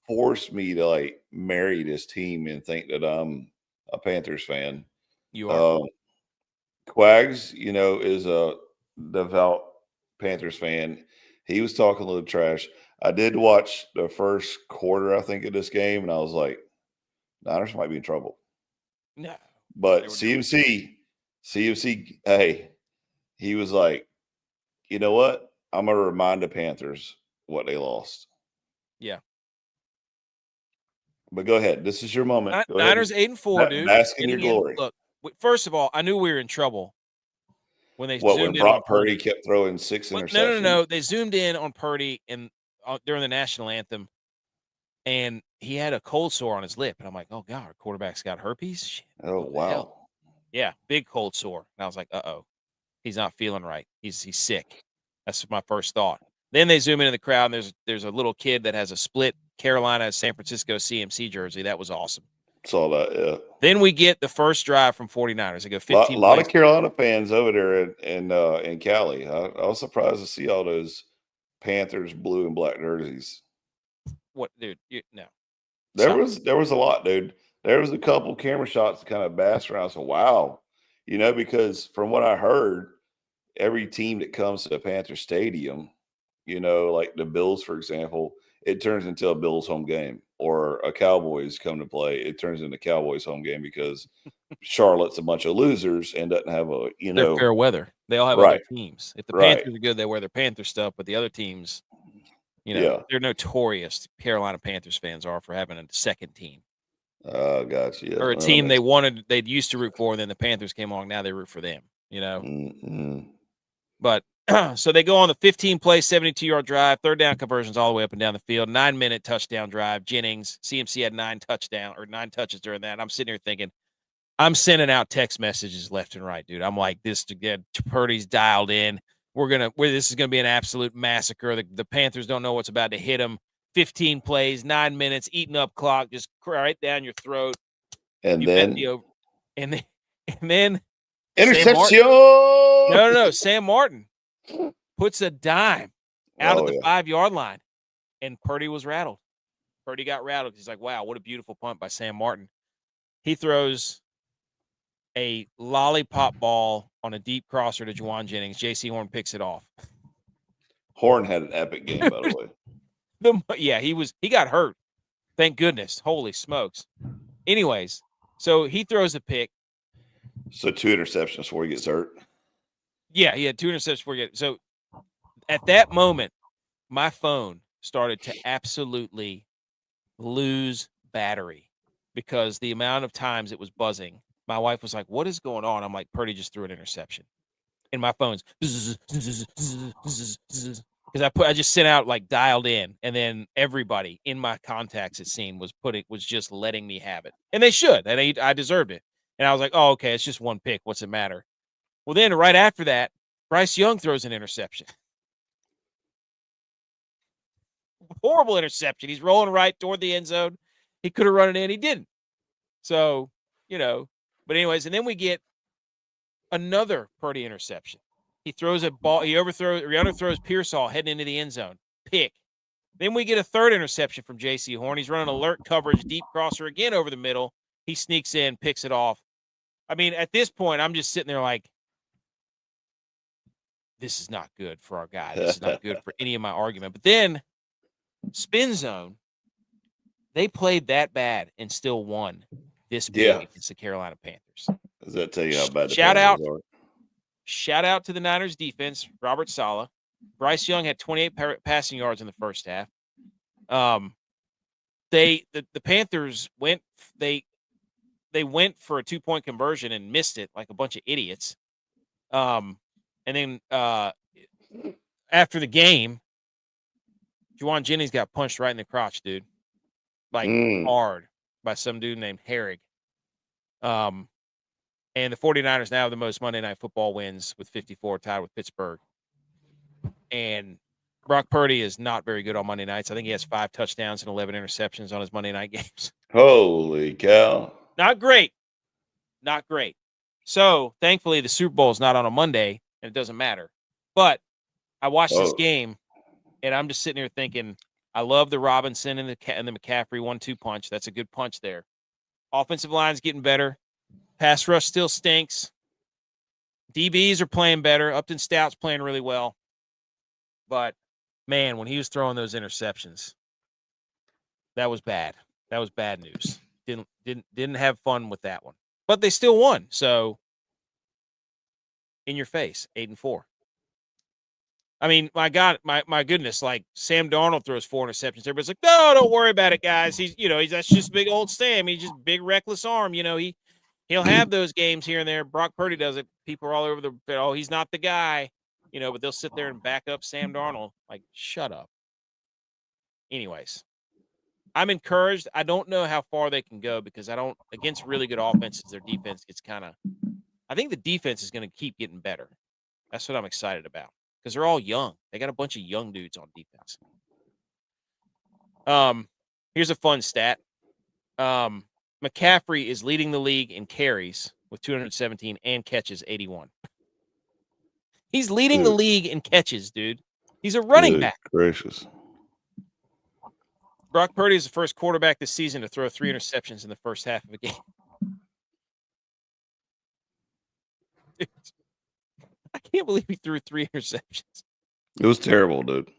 Speaker 2: forced me to marry this team and think that I'm a Panthers fan.
Speaker 1: You are.
Speaker 2: Quags, is a devout Panthers fan. He was talking a little trash. I did watch the first quarter, I think, of this game, and I was like, Niners might be in trouble.
Speaker 1: No.
Speaker 2: But CMC, hey, he was like, you know what? I'm going to remind the Panthers what they lost.
Speaker 1: Yeah.
Speaker 2: But go ahead. This is your moment. Go
Speaker 1: Niners
Speaker 2: ahead.
Speaker 1: 8-4, dude.
Speaker 2: Bask in your glory.
Speaker 1: Look, first of all, I knew we were in trouble when they
Speaker 2: When
Speaker 1: zoomed in
Speaker 2: Brock
Speaker 1: on Purdy.
Speaker 2: Purdy kept throwing 6 interceptions?
Speaker 1: No. They zoomed in on Purdy during the national anthem, and he had a cold sore on his lip. And I'm like, oh, God, our quarterback's got herpes? Shit,
Speaker 2: Oh, wow.
Speaker 1: Hell? Yeah, big cold sore. And I was like, uh-oh, he's not feeling right. He's sick. That's my first thought. Then they zoom into the crowd, and there's a little kid that has a split Carolina San Francisco CMC jersey. That was awesome.
Speaker 2: Saw that, yeah.
Speaker 1: Then we get the first drive from 49ers. They go 15
Speaker 2: A lot of Carolina fans over there in Cali. I was surprised to see all those Panthers blue and black jerseys.
Speaker 1: What, dude? No.
Speaker 2: There was a lot, dude. There was a couple camera shots that kind of bass around. So, wow. Because from what I heard, every team that comes to the Panther Stadium, like the Bills, for example, it turns into a Bills home game, or a Cowboys come to play, it turns into Cowboys home game because Charlotte's a bunch of losers and doesn't have
Speaker 1: they're fair weather. They all have other teams. If the Panthers are good, they wear their Panther stuff, but the other teams, they're notorious. Carolina Panthers fans are for having a second team.
Speaker 2: Oh, gotcha. Yeah.
Speaker 1: Or a team they'd used to root for, and then the Panthers came along. Now they root for them,
Speaker 2: Mm-hmm.
Speaker 1: But so they go on the 15-play, 72-yard drive, third down conversions all the way up and down the field, 9-minute touchdown drive. Jennings, CMC had 9 touches during that. I'm sitting here thinking, I'm sending out text messages left and right, dude. I'm like, Purdy's dialed in. This is gonna be an absolute massacre. The Panthers don't know what's about to hit them. 15 plays, 9 minutes, eating up clock, just right down your throat.
Speaker 2: And then interception.
Speaker 1: No. Sam Martin puts a dime out of the 5-yard line, and Purdy was rattled. Purdy got rattled. He's like, wow, what a beautiful punt by Sam Martin. He throws a lollipop ball on a deep crosser to Juwan Jennings. J.C. Horn picks it off.
Speaker 2: Horn had an epic game, by the way.
Speaker 1: He got hurt. Thank goodness. Holy smokes. Anyways, so he throws a pick.
Speaker 2: So 2 interceptions before he gets hurt.
Speaker 1: Yeah, he had 2 interceptions before he gets. So at that moment, my phone started to absolutely lose battery because the amount of times it was buzzing. My wife was like, what is going on? I'm like, Purdy just threw an interception. And my phone's because I just sent out dialed in, and then everybody in my contacts it seemed was just letting me have it. And they should. And I deserved it. And I was like, oh, okay, it's just one pick. What's it matter? Well, then right after that, Bryce Young throws an interception. Horrible interception. He's rolling right toward the end zone. He could have run it in. He didn't. So, but anyways, and then we get another Purdy interception. He throws a ball. He underthrows Pearsall heading into the end zone. Pick. Then we get a third interception from J.C. Horn. He's running alert coverage, deep crosser again over the middle. He sneaks in, picks it off. I mean, at this point, I'm just sitting there like, this is not good for our guy. This is not good for any of my argument. But then, spin zone, they played that bad and still won this big against the Carolina Panthers.
Speaker 2: Does that tell you how bad the Panthers are?
Speaker 1: Shout out to the Niners defense, Robert Saleh. Bryce Young had 28 passing yards in the first half. The Panthers went they went for a 2-point conversion and missed it like a bunch of idiots. And then after the game, Juwan Jennings got punched right in the crotch, dude. Hard by some dude named Herrig. And the 49ers now have the most Monday Night Football wins with 54, tied with Pittsburgh. And Brock Purdy is not very good on Monday nights. I think he has 5 touchdowns and 11 interceptions on his Monday night games.
Speaker 2: Holy cow.
Speaker 1: Not great. Not great. So, thankfully, the Super Bowl is not on a Monday, and it doesn't matter. But I watched this game, and I'm just sitting here thinking, I love the Robinson and the McCaffrey 1-2 punch. That's a good punch there. Offensive line's getting better. Pass rush still stinks. DBs are playing better. Upton Stout's playing really well. But, man, when he was throwing those interceptions, that was bad. That was bad news. Didn't have fun with that one. But they still won. So, in your face, 8-4. I mean, my God, my goodness, like Sam Darnold throws 4 interceptions. Everybody's like, no, don't worry about it, guys. He's that's just big old Sam. He's just big reckless arm. He'll have those games here and there. Brock Purdy does it. People are all over he's not the guy, but they'll sit there and back up Sam Darnold. Like, shut up. Anyways, I'm encouraged. I don't know how far they can go because against really good offenses, their defense gets I think the defense is going to keep getting better. That's what I'm excited about. Because they're all young. They got a bunch of young dudes on defense. Here's a fun stat. McCaffrey is leading the league in carries with 217 and catches 81. He's leading the league in catches, dude. He's a running back.
Speaker 2: Gracious.
Speaker 1: Brock Purdy is the first quarterback this season to throw 3 interceptions in the first half of a game. Dude, I can't believe he threw 3 interceptions.
Speaker 2: It was terrible, dude.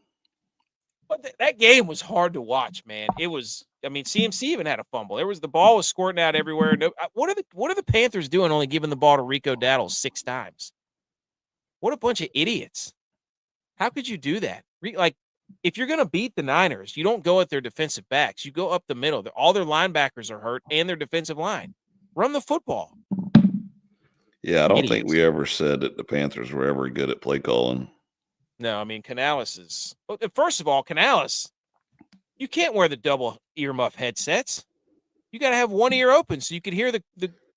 Speaker 1: But that game was hard to watch, man. It was. I mean, CMC even had a fumble. The ball was squirting out everywhere. What are the Panthers doing? Only giving the ball to Rico Dowdle 6 times. What a bunch of idiots! How could you do that? Like, if you're going to beat the Niners, you don't go at their defensive backs. You go up the middle. All their linebackers are hurt and their defensive line. Run the football.
Speaker 2: Yeah, I don't think we ever said that the Panthers were ever good at play calling.
Speaker 1: No, I mean, Canales is – first of all, Canales, you can't wear the double earmuff headsets. You got to have one ear open so you can hear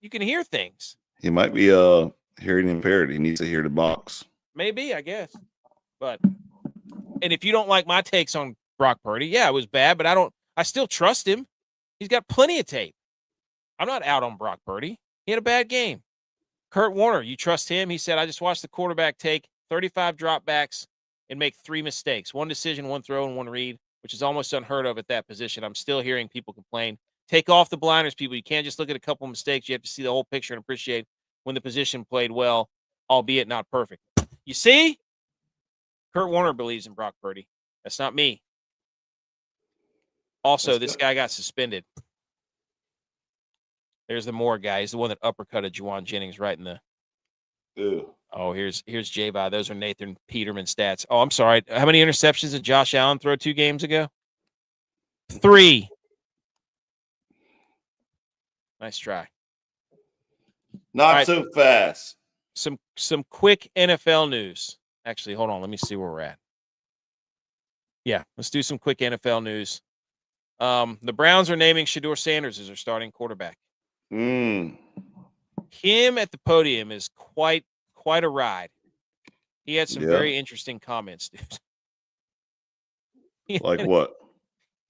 Speaker 1: you can hear things.
Speaker 2: He might be hearing impaired. He needs to hear the box.
Speaker 1: Maybe, I guess. And if you don't like my takes on Brock Purdy, yeah, it was bad, but I still trust him. He's got plenty of tape. I'm not out on Brock Purdy. He had a bad game. Kurt Warner, you trust him? He said, I just watched the quarterback take 35 dropbacks and make 3 mistakes. 1 decision, 1 throw, and 1 read, which is almost unheard of at that position. I'm still hearing people complain. Take off the blinders, people. You can't just look at a couple of mistakes. You have to see the whole picture and appreciate when the position played well, albeit not perfect. You see? Kurt Warner believes in Brock Purdy. That's not me. Also, this guy got suspended. There's the Moore guy. He's the one that uppercutted Juwan Jennings right in the.
Speaker 2: Ew.
Speaker 1: Oh, here's J-Vi. Those are Nathan Peterman stats. Oh, I'm sorry. How many interceptions did Josh Allen throw 2 games ago? 3. Nice try.
Speaker 2: Not so fast.
Speaker 1: Some quick NFL news. Actually, hold on. Let me see where we're at. Yeah, let's do some quick NFL news. The Browns are naming Shedeur Sanders as their starting quarterback. Him at the podium is quite a ride. He had some very interesting comments, dude.
Speaker 2: Like what?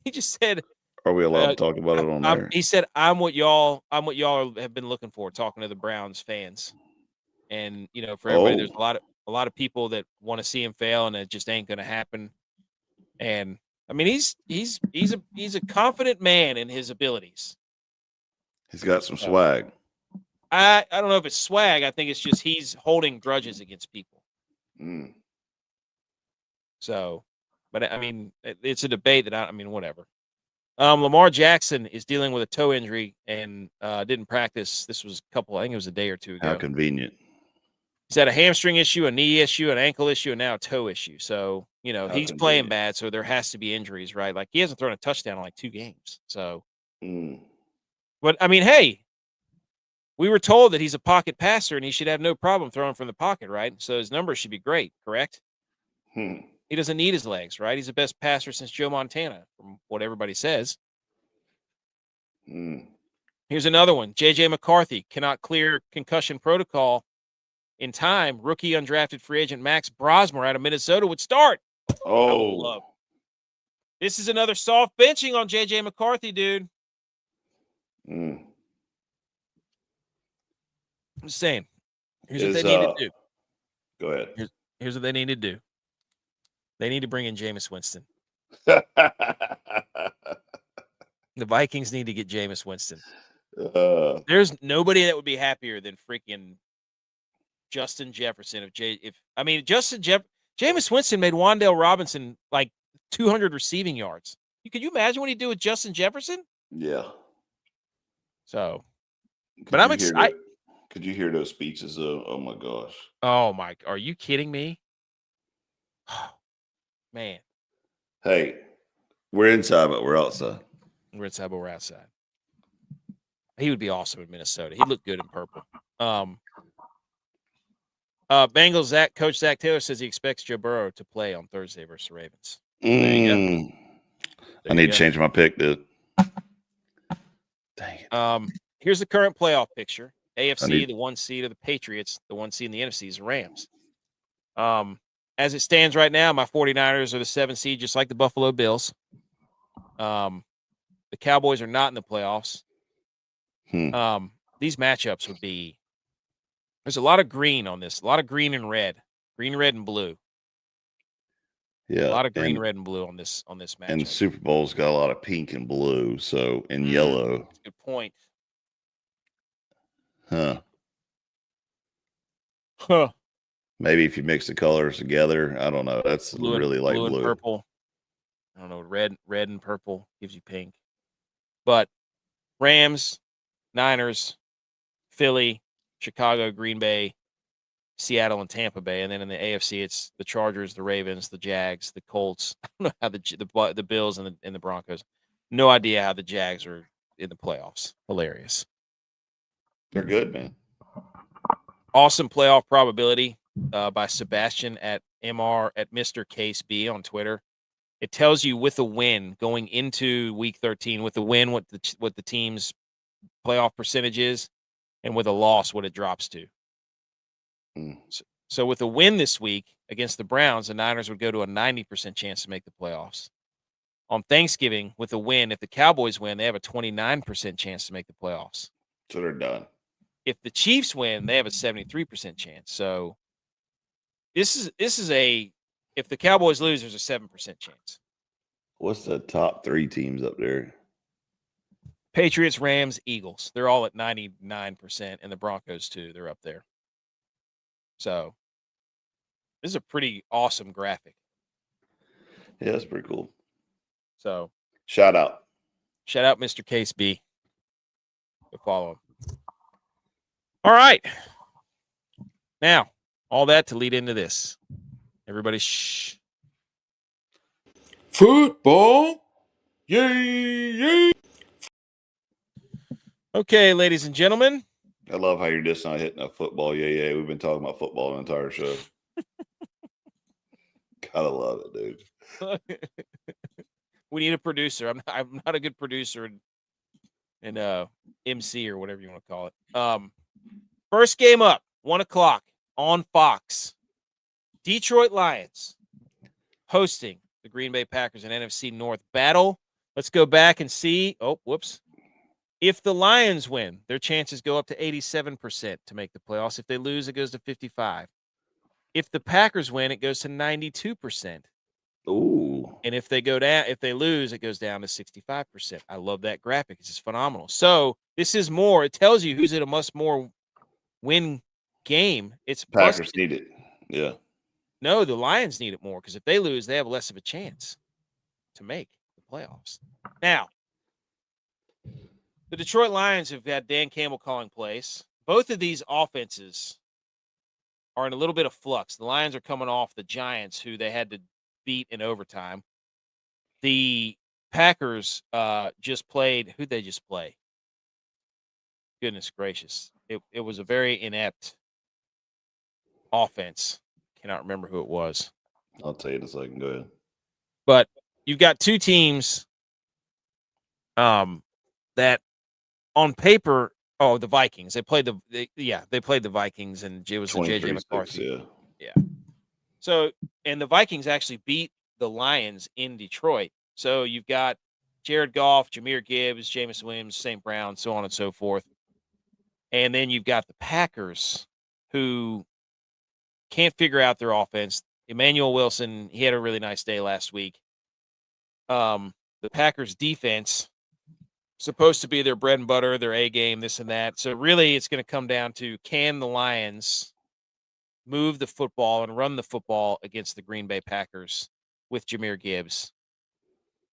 Speaker 1: He just said,
Speaker 2: "Are we allowed to talk about it on there?"
Speaker 1: He said, "I'm what y'all have been looking for." Talking to the Browns fans, and for everybody, there's a lot of people that want to see him fail, and it just ain't going to happen. And I mean, he's a confident man in his abilities.
Speaker 2: He's got some swag.
Speaker 1: I don't know if it's swag. I think it's just he's holding grudges against people. So, but I mean, it's a debate that whatever. Lamar Jackson is dealing with a toe injury and didn't practice. This was I think it was a day or 2 ago.
Speaker 2: How convenient.
Speaker 1: He's had a hamstring issue, a knee issue, an ankle issue, and now a toe issue. So, he's playing bad. So there has to be injuries, right? Like, he hasn't thrown a touchdown in like 2 games. So, but I mean, hey, we were told that he's a pocket passer and he should have no problem throwing from the pocket, right? So his numbers should be great, correct? He doesn't need his legs, right? He's the best passer since Joe Montana, from what everybody says. Here's another one. J.J. McCarthy cannot clear concussion protocol in time. Rookie undrafted free agent Max Brosmer out of Minnesota would start.
Speaker 2: Oh.
Speaker 1: This is another soft benching on J.J. McCarthy, dude. I'm just saying. Here's what they need to do.
Speaker 2: Go ahead.
Speaker 1: Here's what they need to do. They need to bring in Jameis Winston. The Vikings need to get Jameis Winston. There's nobody that would be happier than freaking Justin Jefferson. Jameis Winston made Wan'Dale Robinson like 200 receiving yards. Could you imagine what he'd do with Justin Jefferson?
Speaker 2: Yeah.
Speaker 1: So, but I'm excited.
Speaker 2: Could you hear those speeches though? Oh my gosh.
Speaker 1: Oh my! Are you kidding me? Man.
Speaker 2: Hey, we're inside, but we're outside.
Speaker 1: We're inside, but we're outside. He would be awesome in Minnesota. He looked good in purple. Bengals Coach Zach Taylor says he expects Joe Burrow to play on Thursday versus the Ravens. There you go.
Speaker 2: I need to change my pick, dude. Dang it.
Speaker 1: Here's the current playoff picture. AFC, the 1 seed of the Patriots. The 1 seed in the NFC is the Rams. As it stands right now, my 49ers are the 7 seed, just like the Buffalo Bills. The Cowboys are not in the playoffs. These matchups would be – there's a lot of green on this, a lot of green and red. Green, red, and blue.
Speaker 2: Yeah.
Speaker 1: A lot of green, red, and blue on this matchup.
Speaker 2: And the Super Bowl's got a lot of pink and blue, and yellow.
Speaker 1: That's a good point.
Speaker 2: Huh. Maybe if you mix the colors together, I don't know. That's really like blue
Speaker 1: and purple. I don't know. Red and purple gives you pink. But Rams, Niners, Philly, Chicago, Green Bay, Seattle, and Tampa Bay. And then in the AFC, it's the Chargers, the Ravens, the Jags, the Colts. I don't know how the Bills and the Broncos. No idea how the Jags are in the playoffs. Hilarious.
Speaker 2: They're good, man.
Speaker 1: Awesome playoff probability by Sebastian at Mr. Case B on Twitter. It tells you with a win going into week 13, with a win what the team's playoff percentage is, and with a loss what it drops to. So with a win this week against the Browns, the Niners would go to a 90% chance to make the playoffs. On Thanksgiving, with a win, if the Cowboys win, they have a 29% chance to make the playoffs.
Speaker 2: So they're done.
Speaker 1: If the Chiefs win, they have a 73% chance. So this is if the Cowboys lose, there's a 7% chance.
Speaker 2: What's the top 3 teams up there?
Speaker 1: Patriots, Rams, Eagles. They're all at 99%, and the Broncos too. They're up there. So this is a pretty awesome graphic.
Speaker 2: Yeah, that's pretty cool.
Speaker 1: So
Speaker 2: shout out,
Speaker 1: Mr. Case B. Go follow him. All right. Now, all that to lead into this. Everybody, shh.
Speaker 3: Football. Yay, yay.
Speaker 1: Okay, ladies and gentlemen.
Speaker 2: I love how you're just not hitting a football. Yeah. We've been talking about football the entire show. Gotta love it, dude.
Speaker 1: We need a producer. I'm not a good producer and MC or whatever you want to call it. First game up, 1:00 on Fox. Detroit Lions hosting the Green Bay Packers in NFC North battle. Let's go back and see. Oh, whoops. If the Lions win, their chances go up to 87% to make the playoffs. If they lose, it goes to 55%. If the Packers win, it goes to 92%.
Speaker 2: Ooh.
Speaker 1: And if they lose, it goes down to 65%. I love that graphic. It's just phenomenal. So this is more. It tells you who's in a must-more win game. It's
Speaker 2: Packers need it. Yeah.
Speaker 1: No, the Lions need it more because if they lose, they have less of a chance to make the playoffs. Now, the Detroit Lions have had Dan Campbell calling plays. Both of these offenses are in a little bit of flux. The Lions are coming off the Giants, who they had to beat in overtime. The Packers just played. Who'd they just play? Goodness gracious. It was a very inept offense. Cannot remember who it was.
Speaker 2: I'll tell you in a second. Go ahead.
Speaker 1: But you've got two teams that on paper, the Vikings. They played the Vikings, and it was the JJ McCarthy. Yeah. So, and the Vikings actually beat the Lions in Detroit. So you've got Jared Goff, Jahmyr Gibbs, Jameson Williams, St. Brown, so on and so forth. And then you've got the Packers, who can't figure out their offense. Emmanuel Wilson, he had a really nice day last week. The Packers defense supposed to be their bread and butter, their A game, this and that. So really, it's going to come down to, can the Lions move the football and run the football against the Green Bay Packers with Jahmyr Gibbs?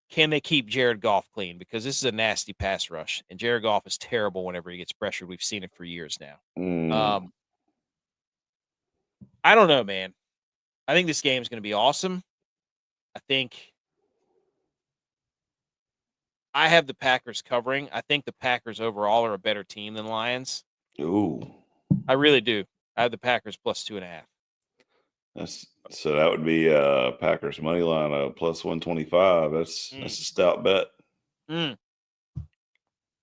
Speaker 1: Can they keep Jared Goff clean? Because this is a nasty pass rush, and Jared Goff is terrible whenever he gets pressured. We've seen it for years now. I don't know, man. I think this game is going to be awesome. I think I have the Packers covering. I think the Packers overall are a better team than Lions.
Speaker 2: Ooh.
Speaker 1: I really do. I have the Packers plus 2.5.
Speaker 2: So that would be Packers money line plus 125. That's a stout bet.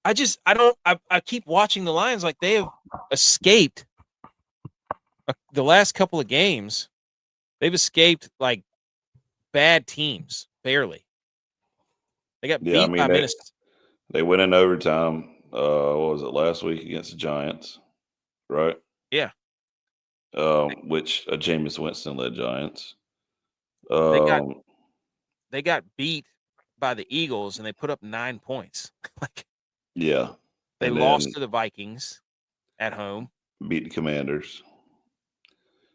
Speaker 1: I keep watching the Lions like they have escaped the last couple of games. They've escaped like bad teams, barely. They got beat by Minnesota.
Speaker 2: They went in overtime. What was it, last week against the Giants, right?
Speaker 1: Yeah.
Speaker 2: Which Jameis Winston led Giants.
Speaker 1: They got beat by the Eagles, and they put up 9 points.
Speaker 2: Yeah.
Speaker 1: They lost to the Vikings at home.
Speaker 2: Beat the Commanders.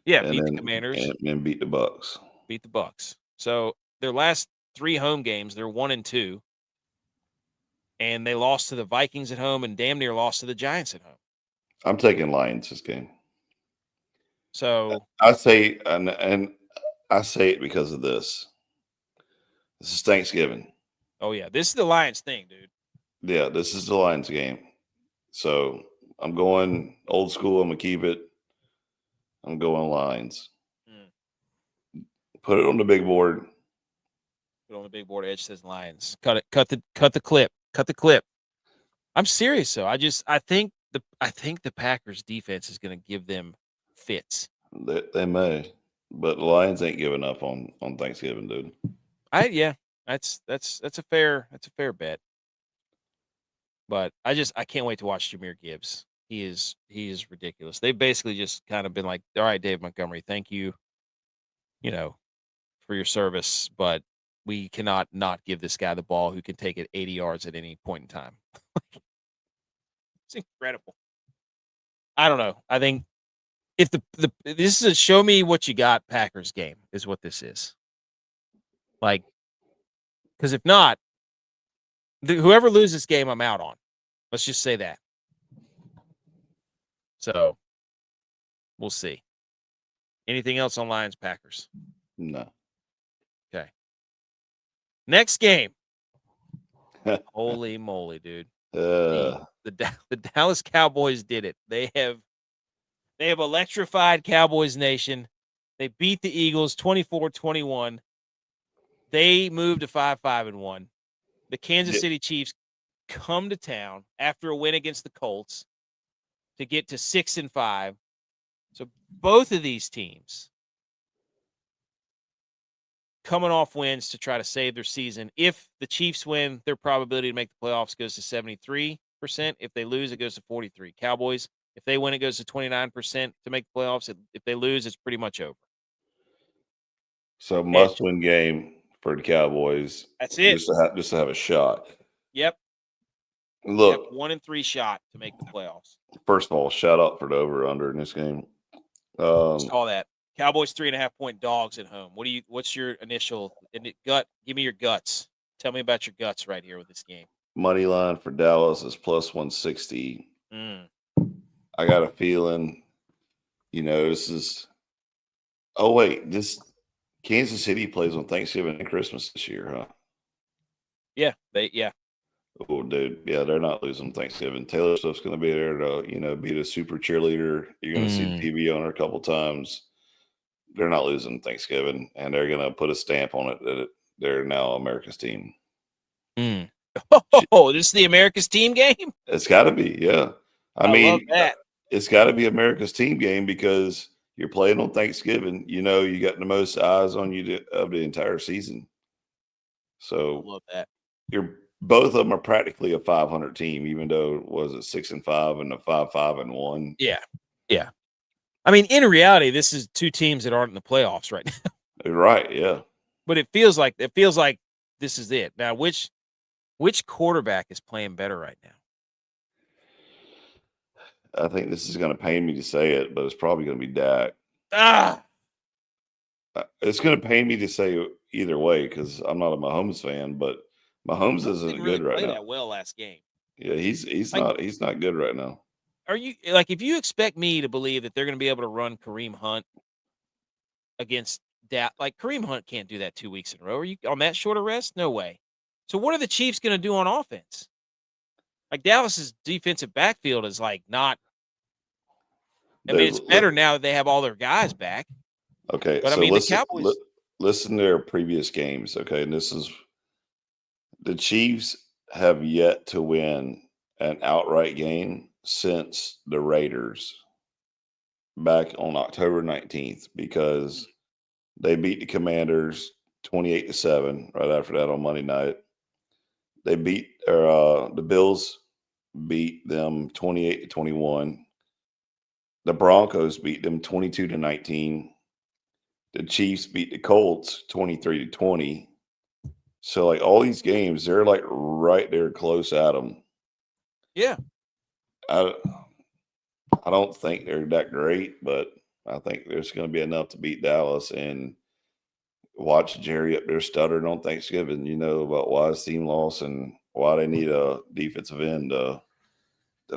Speaker 1: Yeah, beat the Commanders.
Speaker 2: And beat the Bucks.
Speaker 1: Beat the Bucks. So their last 3 home games, they're 1-2. And they lost to the Vikings at home and damn near lost to the Giants at home.
Speaker 2: I'm taking Lions this game.
Speaker 1: So
Speaker 2: I say, and I say it because of this. This is Thanksgiving.
Speaker 1: Oh, yeah. This is the Lions thing, dude.
Speaker 2: Yeah, this is the Lions game. So I'm going old school. I'm going to keep it. I'm going Lions. Put it on the big board.
Speaker 1: Put it on the big board. Edge says Lions. Cut it. Cut the clip. Cut the clip. I'm serious, though. I think the Packers defense is going to give them fits.
Speaker 2: They may, but the Lions ain't giving up on Thanksgiving, dude.
Speaker 1: That's a fair bet. But I can't wait to watch Jahmyr Gibbs. He is ridiculous. They've basically just kind of been like, all right, Dave Montgomery, thank you, for your service, but we cannot not give this guy the ball who can take it 80 yards at any point in time. It's incredible. I don't know. I think if this is a show me what you got Packers game is what this is. Like, because if not, whoever loses this game, I'm out on. Let's just say that. So, we'll see. Anything else on Lions Packers?
Speaker 2: No.
Speaker 1: Okay. Next game. Holy moly, dude. The Dallas Cowboys did it. They have electrified Cowboys Nation. They beat the Eagles 24-21. They moved to 5-5-1. The Kansas City Chiefs come to town after a win against the Colts to get to 6-5. So both of these teams coming off wins to try to save their season. If the Chiefs win, their probability to make the playoffs goes to 73%. If they lose, it goes to 43%. Cowboys, if they win, it goes to 29% to make the playoffs. If they lose, it's pretty much over.
Speaker 2: So must-win game for the Cowboys.
Speaker 1: That's it.
Speaker 2: Just to have a shot.
Speaker 1: Yep.
Speaker 2: Look,
Speaker 1: 1-3 shot to make the playoffs.
Speaker 2: First of all, shout out for the over/under in this game.
Speaker 1: Saw that. Cowboys 3.5-point dogs at home. What's your initial gut? Give me your guts. Tell me about your guts right here with this game.
Speaker 2: Money line for Dallas is plus 160. I got a feeling, this is. Oh wait, this Kansas City plays on Thanksgiving and Christmas this year, huh?
Speaker 1: Yeah,
Speaker 2: Oh, dude, yeah, they're not losing Thanksgiving. Taylor Swift's going to be there to, be the super cheerleader. You're going to see TV on her a couple times. They're not losing Thanksgiving, and they're going to put a stamp on it that they're now America's team.
Speaker 1: Oh, this is the America's team game?
Speaker 2: It's got to be, yeah. I mean,
Speaker 1: love that.
Speaker 2: It's got to be America's team game because you're playing on Thanksgiving. You got the most eyes on you of the entire season. So
Speaker 1: I love that.
Speaker 2: Both of them are practically a 500 team, even though was it 6-5 and a 5-5-1.
Speaker 1: Yeah. I mean, in reality, this is two teams that aren't in the playoffs right now.
Speaker 2: Right, yeah.
Speaker 1: But it feels like this is it. Now, which Which quarterback is playing better right now?
Speaker 2: I think this is going to pain me to say it, but it's probably going to be Dak. It's going to pain me to say either way because I'm not a Mahomes fan, but Mahomes isn't
Speaker 1: didn't really
Speaker 2: good right
Speaker 1: play
Speaker 2: now.
Speaker 1: that well last game.
Speaker 2: Yeah, he's not good right now.
Speaker 1: Are you like if you expect me to believe that they're going to be able to run Kareem Hunt against Dak? Like Kareem Hunt can't do that 2 weeks in a row. Are you on that short of rest? No way. So what are the Chiefs going to do on offense? Like Dallas's defensive backfield is like not. I mean, it's better now that they have all their guys back.
Speaker 2: Okay,
Speaker 1: but
Speaker 2: so
Speaker 1: I mean,
Speaker 2: listen,
Speaker 1: the Cowboys.
Speaker 2: Listen to their previous games. Okay, and this is the Chiefs have yet to win an outright game since the Raiders back on October 19th because they beat the Commanders 28-7 right after that on Monday night. They beat the Bills beat them 28-21. The Broncos beat them 22-19. The Chiefs beat the Colts 23-20. So like all these games, they're like right there close at them.
Speaker 1: Yeah.
Speaker 2: I don't think they're that great, but I think there's going to be enough to beat Dallas and watch Jerry up there stuttering on Thanksgiving, about why his team lost and why they need a defensive end to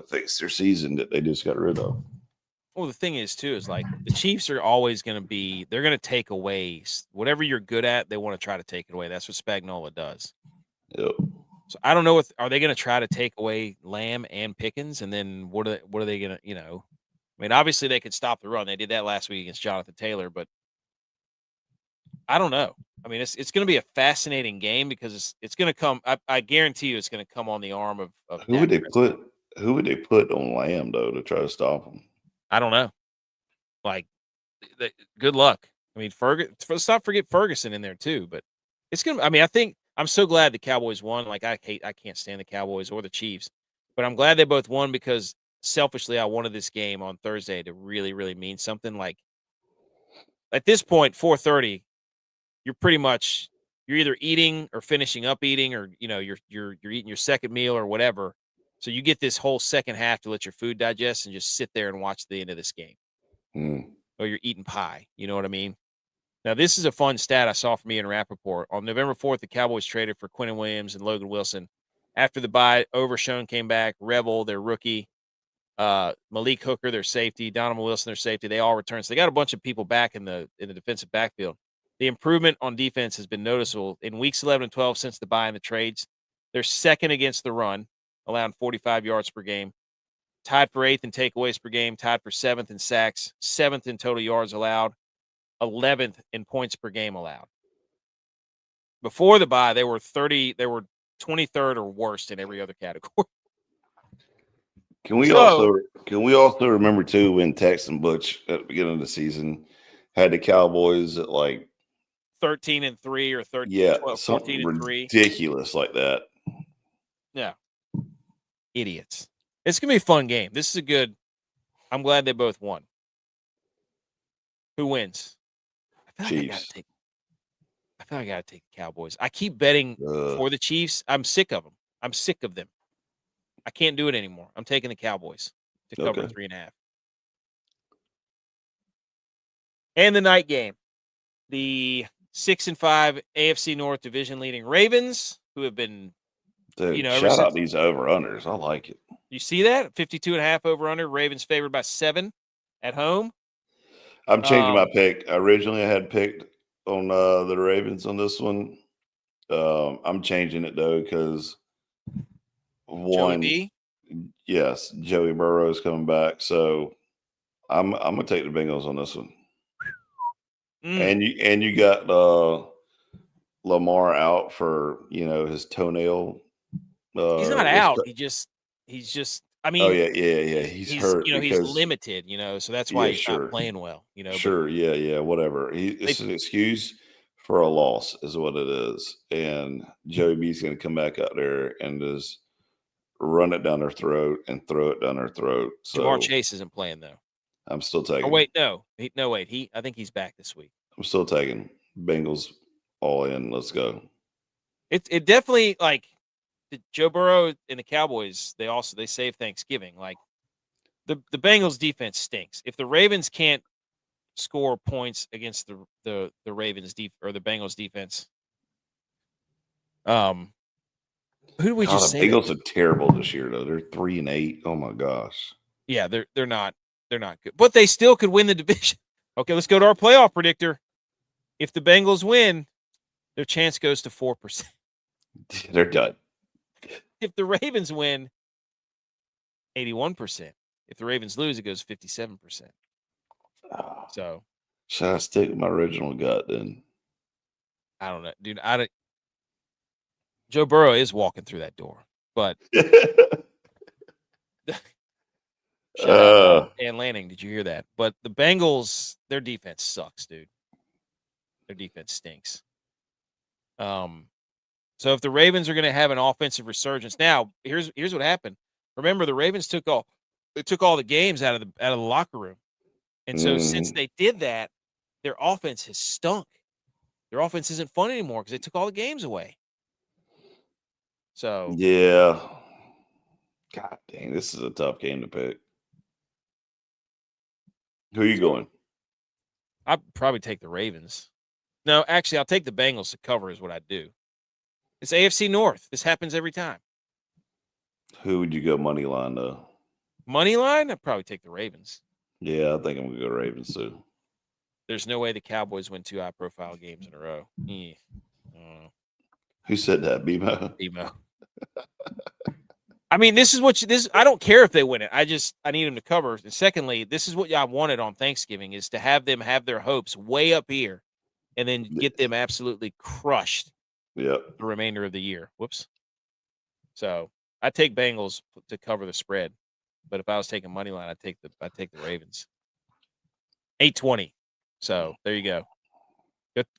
Speaker 2: fix their season that they just got rid of.
Speaker 1: Well, the thing is, too, is like the Chiefs are always going to they're going to take away whatever you're good at. They want to try to take it away. That's what Spagnuolo does.
Speaker 2: Yep.
Speaker 1: So I don't know are they going to try to take away Lamb and Pickens? And then what are they going to, I mean, obviously they could stop the run. They did that last week against Jonathan Taylor, but I don't know. I mean, it's going to be a fascinating game because it's going to come. I guarantee you it's going to come on the arm of
Speaker 2: who would they put on Lamb though to try to stop him?
Speaker 1: I don't know. Like, good luck. I mean, let's not forget Ferguson in there too. But it's gonna. I mean, I think I'm so glad the Cowboys won. Like, I can't stand the Cowboys or the Chiefs, but I'm glad they both won because selfishly, I wanted this game on Thursday to really, really mean something. Like, at this point, 4:30, you're pretty much you're either eating or finishing up eating, or you're eating your second meal or whatever. So you get this whole second half to let your food digest and just sit there and watch the end of this game. Or you're eating pie. You know what I mean? Now, this is a fun stat I saw from Ian Rappaport. On November 4th, the Cowboys traded for Quinnen Williams and Logan Wilson. After the bye, Overshone came back. Rebel, their rookie. Malik Hooker, their safety. Donovan Wilson, their safety. They all returned. So they got a bunch of people back in the defensive backfield. The improvement on defense has been noticeable. In weeks 11 and 12 since the bye and the trades, they're second against the run, allowing 45 yards per game. Tied for 8th in takeaways per game, tied for 7th in sacks, 7th in total yards allowed, 11th in points per game allowed. Before the bye, they were 23rd or worse in every other category.
Speaker 2: Can we also remember too when Tex and Butch at the beginning of the season had the Cowboys at like
Speaker 1: 13-3 or 13,
Speaker 2: yeah,
Speaker 1: 12,
Speaker 2: something
Speaker 1: 14-3.
Speaker 2: ridiculous like that.
Speaker 1: Yeah. Idiots. It's going to be a fun game. This is I'm glad they both won. Who wins? I feel
Speaker 2: Chiefs.
Speaker 1: like I got to take the Cowboys. I keep betting for the Chiefs. I'm sick of them. I'm sick of them. I can't do it anymore. I'm taking the Cowboys to cover 3.5. And the night game. The 6-5 AFC North division leading Ravens, who have been
Speaker 2: Dude, shout out these over-unders. I like it.
Speaker 1: You see that? 52.5 over-under. Ravens favored by 7 at home.
Speaker 2: I'm changing my pick. Originally, I had picked on the Ravens on this one. I'm changing it, though, because Joey Burrow is coming back. So I'm going to take the Bengals on this one. And you got Lamar out for, his toenail.
Speaker 1: He's not out. He's just. I mean,
Speaker 2: He's hurt.
Speaker 1: He's limited. So that's why he's not playing well.
Speaker 2: Sure, whatever. It's an excuse for a loss, is what it is. And Joey B's going to come back out there and just run it down their throat and throw it down their throat. So
Speaker 1: Jamar Chase isn't playing though.
Speaker 2: I'm still taking.
Speaker 1: Oh wait, no, wait. I think he's back this week.
Speaker 2: I'm still taking Bengals all in. Let's go.
Speaker 1: It definitely Joe Burrow and the Cowboys, they save Thanksgiving. Like the Bengals defense stinks. If the Ravens can't score points against the Ravens or the Bengals defense, who did we just
Speaker 2: the
Speaker 1: say?
Speaker 2: Bengals are terrible this year though. They're 3-8. Oh my gosh.
Speaker 1: Yeah, they're not good, but they still could win the division. Okay, let's go to our playoff predictor. If the Bengals win, their chance goes to 4%.
Speaker 2: They're done.
Speaker 1: If the Ravens win, 81%. If the Ravens lose, it goes 57%. So,
Speaker 2: should I stick with my original gut then?
Speaker 1: I don't know, dude. Joe Burrow is walking through that door, but shout out Dan Lanning. Did you hear that? But the Bengals, their defense sucks, dude. Their defense stinks. So if the Ravens are going to have an offensive resurgence, now here's what happened. Remember, the Ravens took all the games out of the locker room, and so since they did that, their offense has stunk. Their offense isn't fun anymore because they took all the games away. So
Speaker 2: yeah, God dang, this is a tough game to pick. Who are you going?
Speaker 1: I'd probably take the Ravens. No, actually, I'll take the Bengals to cover is what I'd do. It's AFC North. This happens every time.
Speaker 2: Who would you go money line though?
Speaker 1: Money line? I'd probably take the Ravens.
Speaker 2: Yeah, I think I'm going to go Ravens too.
Speaker 1: There's no way the Cowboys win 2 high-profile games in a row.
Speaker 2: Who said that, BMO?
Speaker 1: BMO. I mean, this is what I don't care if they win it. I need them to cover. And secondly, this is what I wanted on Thanksgiving is to have them have their hopes way up here and then get them absolutely crushed the remainder of the year. Whoops. So I take Bengals to cover the spread. But if I was taking money line, I'd take the Ravens. 820. So there you go.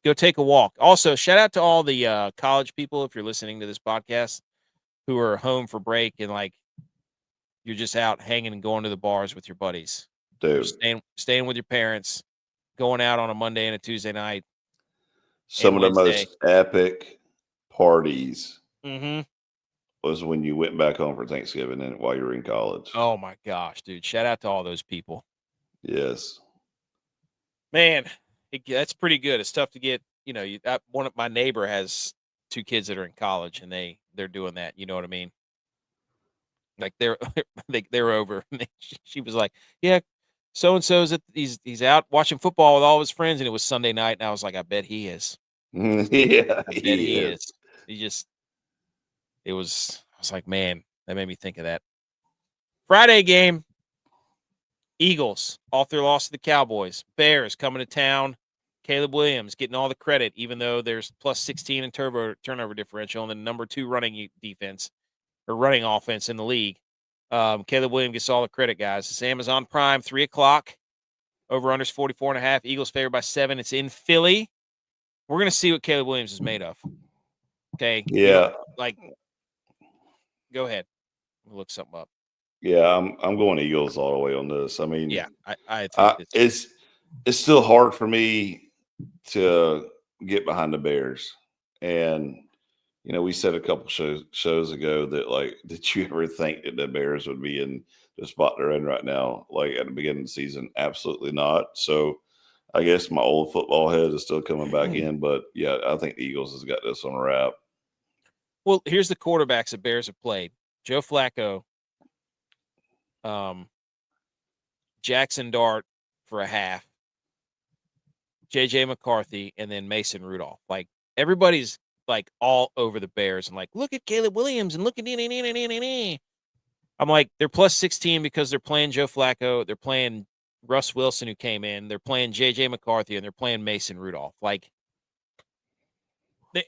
Speaker 1: Go take a walk. Also, shout out to all the college people if you're listening to this podcast who are home for break and like you're just out hanging and going to the bars with your buddies.
Speaker 2: Dude.
Speaker 1: Staying with your parents, going out on a Monday and a Tuesday night.
Speaker 2: Some of the most epic parties was when you went back home for Thanksgiving and while you were in college.
Speaker 1: Oh my gosh, dude. Shout out to all those people.
Speaker 2: Yes.
Speaker 1: Man, that's pretty good. It's tough to get, one of my neighbor has 2 kids that are in college and they're doing that. You know what I mean? Like they're over. She was like, yeah, so-and-so's he's out watching football with all his friends. And it was Sunday night. And I was like, I bet he is.
Speaker 2: Yeah,
Speaker 1: I bet he is. I was like, man, that made me think of that. Friday game. Eagles off their loss to the Cowboys. Bears coming to town. Caleb Williams getting all the credit, even though there's plus 16 in turnover differential and the number 2 running defense or running offense in the league. Caleb Williams gets all the credit, guys. It's Amazon Prime, 3:00. Over unders 44.5. Eagles favored by 7. It's in Philly. We're gonna see what Caleb Williams is made of. Okay.
Speaker 2: Yeah.
Speaker 1: Go ahead. We'll look something up.
Speaker 2: Yeah, I'm going Eagles all the way on this. I mean,
Speaker 1: yeah, I think
Speaker 2: it's still hard for me to get behind the Bears. And we said a couple shows ago that like, did you ever think that the Bears would be in the spot they're in right now, like at the beginning of the season? Absolutely not. So I guess my old football head is still coming back in, but yeah, I think the Eagles has got this on a wrap.
Speaker 1: Well, here's the quarterbacks that Bears have played: Joe Flacco, Jackson Dart for a half, JJ McCarthy, and then Mason Rudolph. Like everybody's like all over the Bears and like, look at Caleb Williams and look at I'm like, they're plus 16 because they're playing Joe Flacco, they're playing Russ Wilson who came in, they're playing JJ McCarthy, and they're playing Mason Rudolph. Like,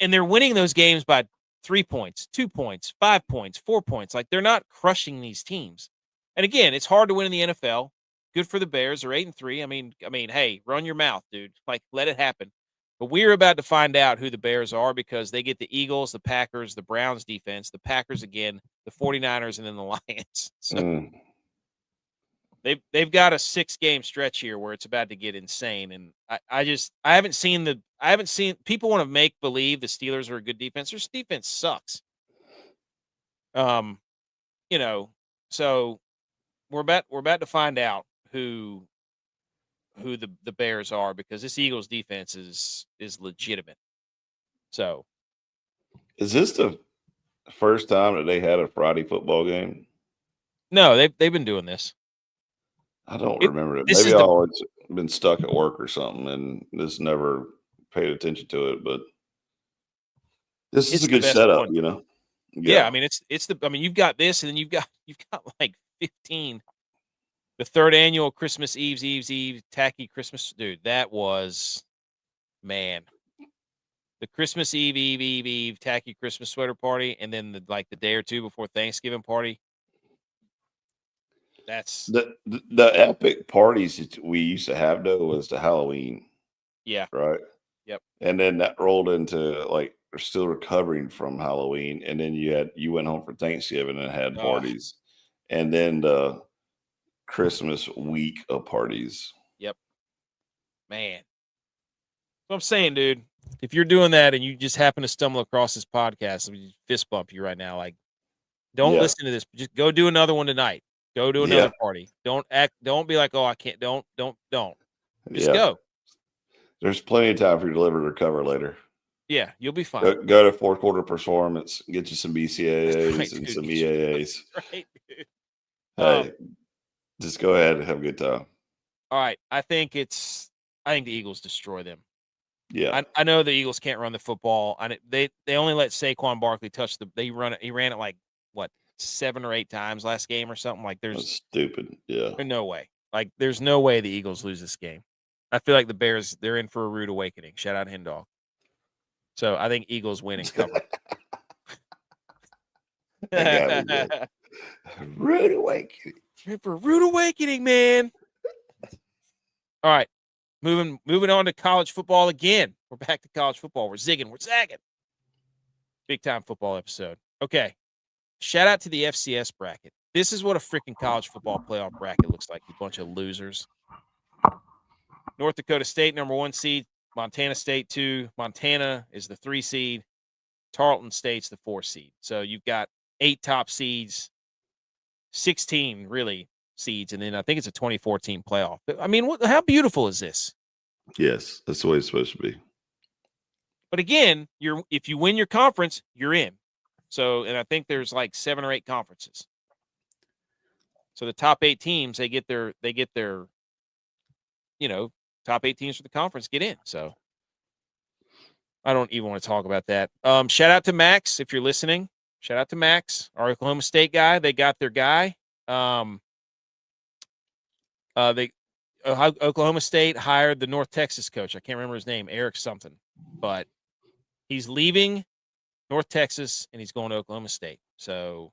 Speaker 1: and they're winning those games by 3 points, 2 points, 5 points, 4 points. Like they're not crushing these teams. And again, it's hard to win in the NFL. Good for the Bears. They're 8-3. I mean, hey, run your mouth, dude. Like, let it happen. But we're about to find out who the Bears are because they get the Eagles, the Packers, the Browns defense, the Packers again, the 49ers, and then the Lions. So they've got a 6-game stretch here where it's about to get insane. And I haven't seen people want to make believe the Steelers are a good defense. Their defense sucks. You know, so we're about to find out who the Bears are, because this Eagles defense is legitimate. So
Speaker 2: Is this the first time that they had a Friday football game?
Speaker 1: no, they've been doing this.
Speaker 2: I don't remember it.
Speaker 1: This
Speaker 2: Maybe
Speaker 1: is
Speaker 2: I've
Speaker 1: the
Speaker 2: always been stuck at work or something and just never paid attention to it. But this is
Speaker 1: it's
Speaker 2: a
Speaker 1: the
Speaker 2: good
Speaker 1: best
Speaker 2: setup,
Speaker 1: one.
Speaker 2: you know?
Speaker 1: Yeah, I mean you've got this, and then you've got like 15. The third annual Christmas Eve tacky Christmas, dude. That was, man, the Christmas Eve tacky Christmas sweater party, and then the day or two before Thanksgiving party. That's
Speaker 2: the epic parties that we used to have though was the Halloween,
Speaker 1: yeah,
Speaker 2: right?
Speaker 1: yep.
Speaker 2: And then that rolled into like we're still recovering from Halloween, and then you went home for Thanksgiving and had parties, and then the Christmas week of parties.
Speaker 1: Yep, man. So I'm saying, dude, if you're doing that and you just happen to stumble across this podcast, I fist bump you right now. Like, don't listen to this. Just go do another one tonight. Go to another party. Don't be like, oh, I can't. Don't. Just go.
Speaker 2: There's plenty of time for you to live and recover later.
Speaker 1: Yeah, you'll be fine.
Speaker 2: Go to fourth quarter performance, get you some BCAAs
Speaker 1: right,
Speaker 2: and
Speaker 1: dude.
Speaker 2: some EAAs.
Speaker 1: Right, dude.
Speaker 2: Hey, just go ahead and have a good time.
Speaker 1: All right. I think the Eagles destroy them.
Speaker 2: Yeah.
Speaker 1: I know the Eagles can't run the football. They only let Saquon Barkley touch he ran it like what, 7 or 8 times last game or something. Like
Speaker 2: That's stupid. Yeah.
Speaker 1: There's no way. Like there's no way the Eagles lose this game. I feel like the Bears, they're in for a rude awakening. Shout out Hendog. So I think Eagles win and cover.
Speaker 2: Rude awakening.
Speaker 1: For a rude awakening, man. All right. Moving on to college football again. We're back to college football. We're zigging. We're zagging. Big time football episode. Okay. Shout out to the FCS bracket. This is what a freaking college football playoff bracket looks like, you bunch of losers. North Dakota State, number 1 seed. Montana State, 2. Montana is the 3 seed. Tarleton State's the 4 seed. So you've got 8 top seeds, 16 really seeds, and then I think it's a 2014 playoff. I mean, how beautiful is this?
Speaker 2: Yes, that's the way it's supposed to be.
Speaker 1: But again, if you win your conference, you're in. So, and I think there's like 7 or 8 conferences. So the top 8 teams, they get their, top 8 teams for the conference get in. So I don't even want to talk about that. Shout out to Max if you're listening. Shout out to Max, our Oklahoma State guy. They got their guy. Oklahoma State hired the North Texas coach. I can't remember his name, Eric something, but he's leaving North Texas and he's going to Oklahoma State. So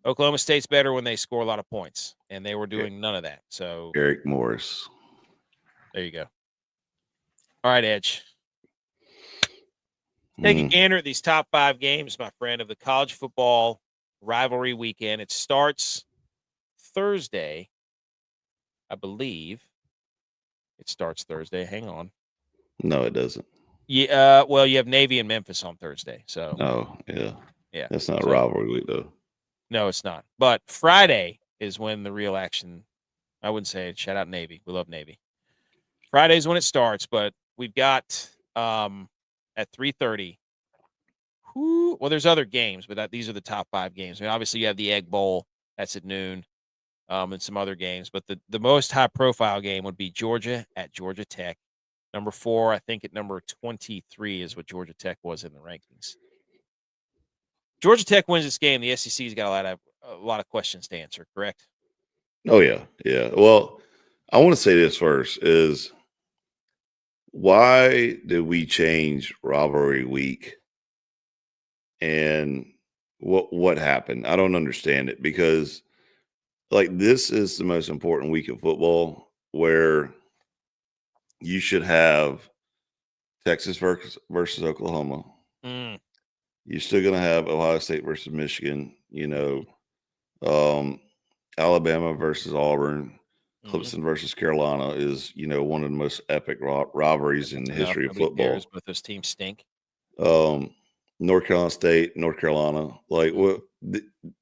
Speaker 1: Oklahoma State's better when they score a lot of points, and they were doing none of that. So
Speaker 2: Eric Morris.
Speaker 1: There you go. All right, Edge. Take a gander at these top 5 games, my friend, of the college football rivalry weekend. It starts Thursday. I believe it starts Thursday. Hang on.
Speaker 2: No, it doesn't.
Speaker 1: Yeah. Well, you have Navy and Memphis on Thursday. So.
Speaker 2: Oh, yeah.
Speaker 1: Yeah.
Speaker 2: That's not a rivalry week, though.
Speaker 1: No, it's not. But Friday is when the real action. I wouldn't say it. Shout out Navy. We love Navy. Friday's when it starts, but we've got at 3:30. Well, there's other games, but these are the top 5 games. I mean, obviously you have the Egg Bowl. That's at noon. And some other games, but the most high profile game would be Georgia at Georgia Tech. Number 4, I think at number 23 is what Georgia Tech was in the rankings. Georgia Tech wins this game. The SEC's got a lot of questions to answer, correct?
Speaker 2: Oh, yeah. Yeah. Well, I want to say this first is why did we change rivalry week? And what happened? I don't understand it, because like this is the most important week of football where you should have Texas versus Oklahoma. You're still going to have Ohio State versus Michigan, Alabama versus Auburn, Clemson versus Carolina is, one of the most epic rivalries in the history of football.
Speaker 1: But those teams stink.
Speaker 2: North Carolina State, North Carolina, like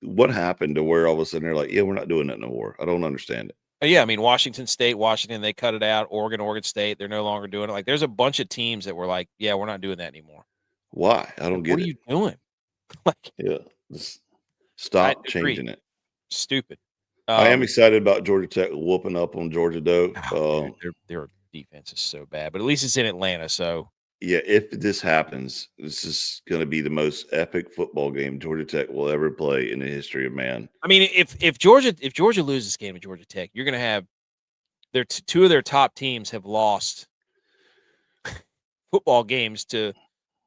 Speaker 2: what happened to where all of a sudden they're like, yeah, we're not doing that no more? I don't understand it.
Speaker 1: Yeah, I mean, Washington State, they cut it out. Oregon State, they're no longer doing it. Like, there's a bunch of teams that were like, yeah, we're not doing that anymore.
Speaker 2: Why? I don't
Speaker 1: Like,
Speaker 2: get
Speaker 1: what
Speaker 2: it.
Speaker 1: are you doing? Like,
Speaker 2: Yeah, just stop changing it.
Speaker 1: Stupid.
Speaker 2: I am excited about Georgia Tech whooping up on Georgia, though.
Speaker 1: Oh, dude, their defense is so bad, but at least it's in Atlanta. So
Speaker 2: yeah, if this happens, this is going to be the most epic football game Georgia Tech will ever play in the history of man.
Speaker 1: I mean, if Georgia loses this game to Georgia Tech, you're going to have their two of their top teams have lost football games to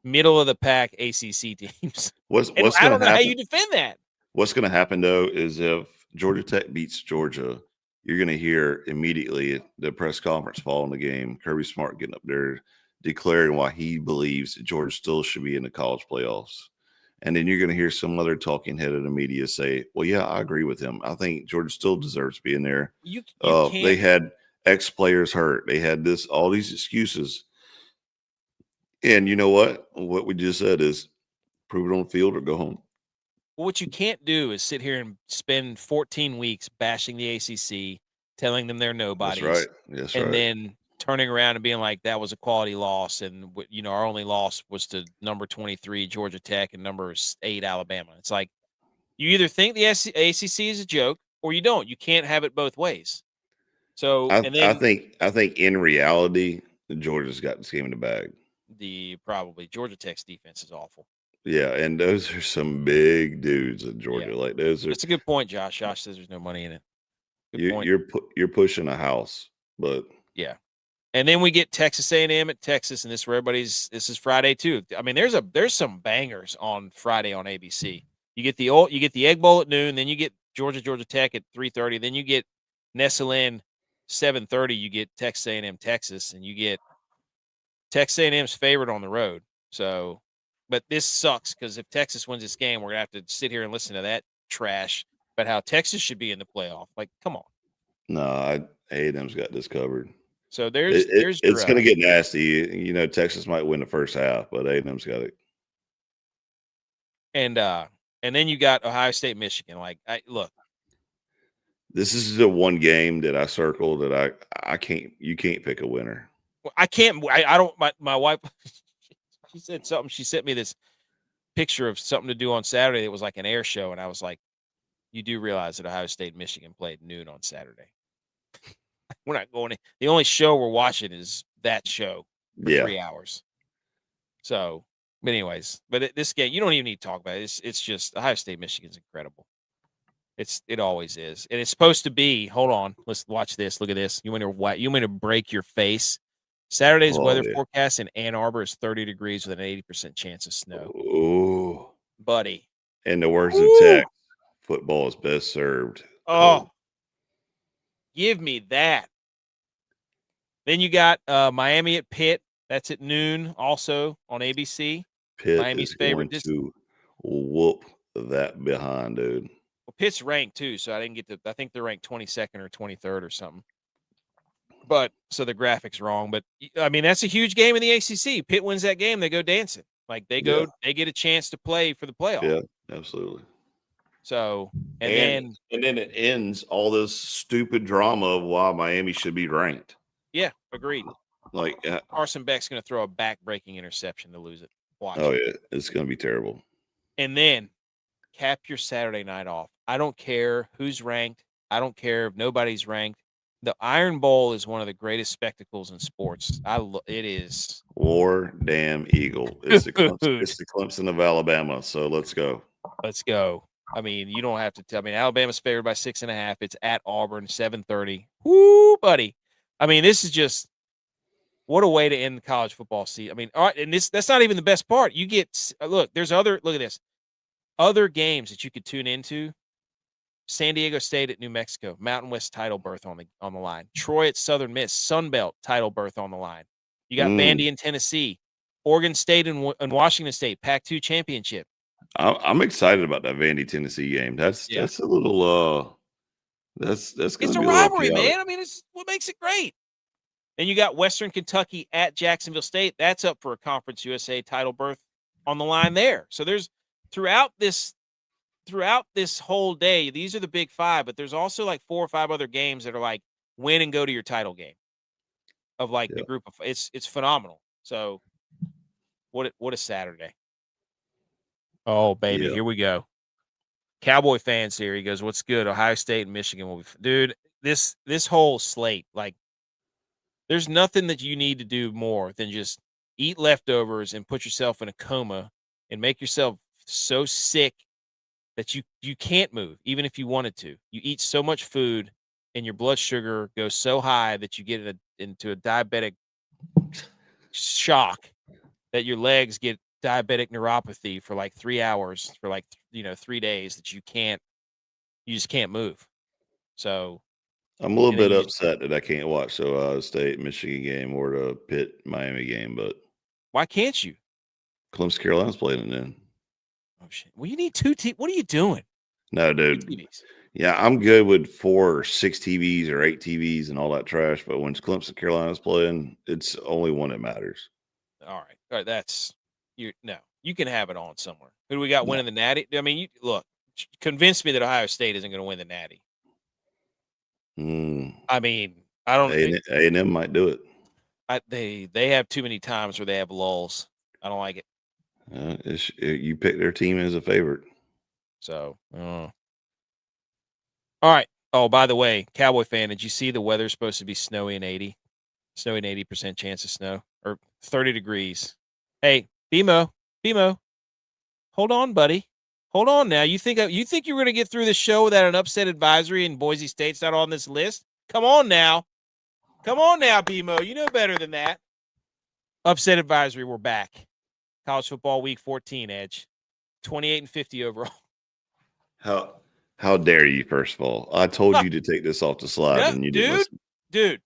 Speaker 1: middle of the pack ACC teams. I don't know how you defend that.
Speaker 2: What's going to happen though is if Georgia Tech beats Georgia, you're going to hear immediately the press conference following the game, Kirby Smart getting up there declaring why he believes that Georgia still should be in the college playoffs. And then you're going to hear some other talking head of the media say, well, yeah, I agree with him. I think Georgia still deserves to be in there.
Speaker 1: You can't.
Speaker 2: They had X players hurt. They had all these excuses. And you know what? What we just said is prove it on the field or go home.
Speaker 1: Well, what you can't do is sit here and spend 14 weeks bashing the ACC, telling them they're nobodies.
Speaker 2: That's right. That's
Speaker 1: and
Speaker 2: right.
Speaker 1: then turning around and being like, that was a quality loss. And, our only loss was to number 23, Georgia Tech, and number 8, Alabama. It's like, you either think the ACC is a joke or you don't. You can't have it both ways. So,
Speaker 2: I think in reality, Georgia's got this game in the bag.
Speaker 1: Probably Georgia Tech's defense is awful.
Speaker 2: Yeah, and those are some big dudes in Georgia. Yeah. Like those are.
Speaker 1: That's a good point, Josh. Josh says there's no money in it.
Speaker 2: Good point. You're pushing a house, but
Speaker 1: yeah. And then we get Texas A&M at Texas, and this is Friday too. I mean, there's some bangers on Friday on ABC. You get the Egg Bowl at noon, then you get Georgia Tech at 3:30, then you get Nestle in 7:30. You get Texas A&M Texas, and you get Texas A&M's favorite on the road. So, but this sucks because if Texas wins this game, we're gonna have to sit here and listen to that trash about how Texas should be in the playoff. Like, come on.
Speaker 2: No, A&M's got this covered.
Speaker 1: So
Speaker 2: it's going to get nasty. Texas might win the first half, but A&M's got it.
Speaker 1: And then you got Ohio State, Michigan. Like, look,
Speaker 2: this is the one game that I circled that I can't. You can't pick a winner.
Speaker 1: Well, I can't. I don't. My wife, she said something. She sent me this picture of something to do on Saturday. It was like an air show, and I was like, "You do realize that Ohio State, Michigan played noon on Saturday." We're not going. The only show we're watching is that show for 3 hours. So, but anyways, this game, you don't even need to talk about it. It's just Ohio State, Michigan's incredible. It always is, and it's supposed to be. Hold on, let's watch this. Look at this. You want to break your face. Saturday's weather forecast in Ann Arbor is 30 degrees with an 80% chance of snow.
Speaker 2: Oh,
Speaker 1: buddy!
Speaker 2: In the words of Tech, football is best served.
Speaker 1: Give me that. Then you got Miami at Pitt. That's at noon also on ABC.
Speaker 2: Pitt
Speaker 1: Miami's
Speaker 2: is
Speaker 1: favorite
Speaker 2: going to whoop that behind, dude.
Speaker 1: Well, Pitt's ranked too, so I didn't get to. I think they're ranked 22nd or 23rd or something. But so the graphic's wrong. But I mean, that's a huge game in the ACC. Pitt wins that game, they go dancing. Like they get a chance to play for the playoff.
Speaker 2: Yeah, absolutely.
Speaker 1: So
Speaker 2: and then it ends all this stupid drama of why Miami should be ranked.
Speaker 1: Yeah, agreed.
Speaker 2: Like
Speaker 1: Carson Beck's going to throw a back-breaking interception to lose it. Watch.
Speaker 2: Oh yeah, it's going to be terrible.
Speaker 1: And then cap your Saturday night off. I don't care who's ranked. I don't care if nobody's ranked. The Iron Bowl is one of the greatest spectacles in sports. It is.
Speaker 2: War damn Eagle. It's the Clemson of Alabama. So let's go.
Speaker 1: Let's go. I mean, you don't have to tell me. Alabama's favored by 6.5. It's at Auburn, 7:30. Woo, buddy. I mean, this is just what a way to end the college football season. I mean, all right, and that's not even the best part. You get look at this. Other games that you could tune into. San Diego State at New Mexico, Mountain West title berth on the line. Troy at Southern Miss, Sun Belt title berth on the line. You got Vandy in Tennessee, Oregon State and Washington State, Pac-2 championship.
Speaker 2: I'm excited about that Vandy Tennessee game. That's a little that's going to be
Speaker 1: a rivalry, man. I mean, it's what makes it great. And you got Western Kentucky at Jacksonville State. That's up for a Conference USA title berth on the line there. So there's throughout this throughout this whole day, these are the big 5, but there's also like 4 or 5 other games that are like win and go to your title game of like the group of. It's phenomenal. So what a Saturday. Oh baby,
Speaker 2: Yeah.
Speaker 1: here we go. Cowboy fans here. He goes, "What's good? Ohio State and Michigan will be." Dude, this whole slate, like, there's nothing that you need to do more than just eat leftovers and put yourself in a coma and make yourself so sick that you can't move, even if you wanted to. You eat so much food and your blood sugar goes so high that you get into a diabetic shock that your legs get diabetic neuropathy for like 3 hours for like 3 days that you just can't move. So
Speaker 2: I'm a little
Speaker 1: and then
Speaker 2: bit
Speaker 1: you just,
Speaker 2: upset that I can't watch the Ohio State Michigan game or the Pitt Miami game, but
Speaker 1: why can't you?
Speaker 2: Clemson Carolina's playing it then.
Speaker 1: Oh shit. Well, you need 2 what are you doing?
Speaker 2: No,
Speaker 1: 2
Speaker 2: dude.
Speaker 1: TVs.
Speaker 2: Yeah, I'm good with 4 or 6 TVs or 8 TVs and all that trash. But when Clemson Carolina's playing, it's only one that matters.
Speaker 1: All right. That's you can have it on somewhere. Who do we got
Speaker 2: No.
Speaker 1: winning the Natty? I mean, look, convince me that Ohio State isn't going to win the Natty. I mean, I don't.
Speaker 2: A&M might do it.
Speaker 1: They have too many times where they have lulls. I don't like it.
Speaker 2: You pick their team as a favorite.
Speaker 1: So, all right. Oh, by the way, Cowboy fan, did you see the weather's supposed to be snowy and 80% chance of snow or 30 degrees? Hey, BMO, hold on, buddy. Hold on now. You think you're going to get through the show without an upset advisory and Boise State's not on this list? Come on now, BMO. You know better than that. Upset advisory. We're back. College football week 14. Edge, 28-50 overall.
Speaker 2: How dare you? First of all, I told you to take this off the slide, and you didn't listen.
Speaker 1: Dude.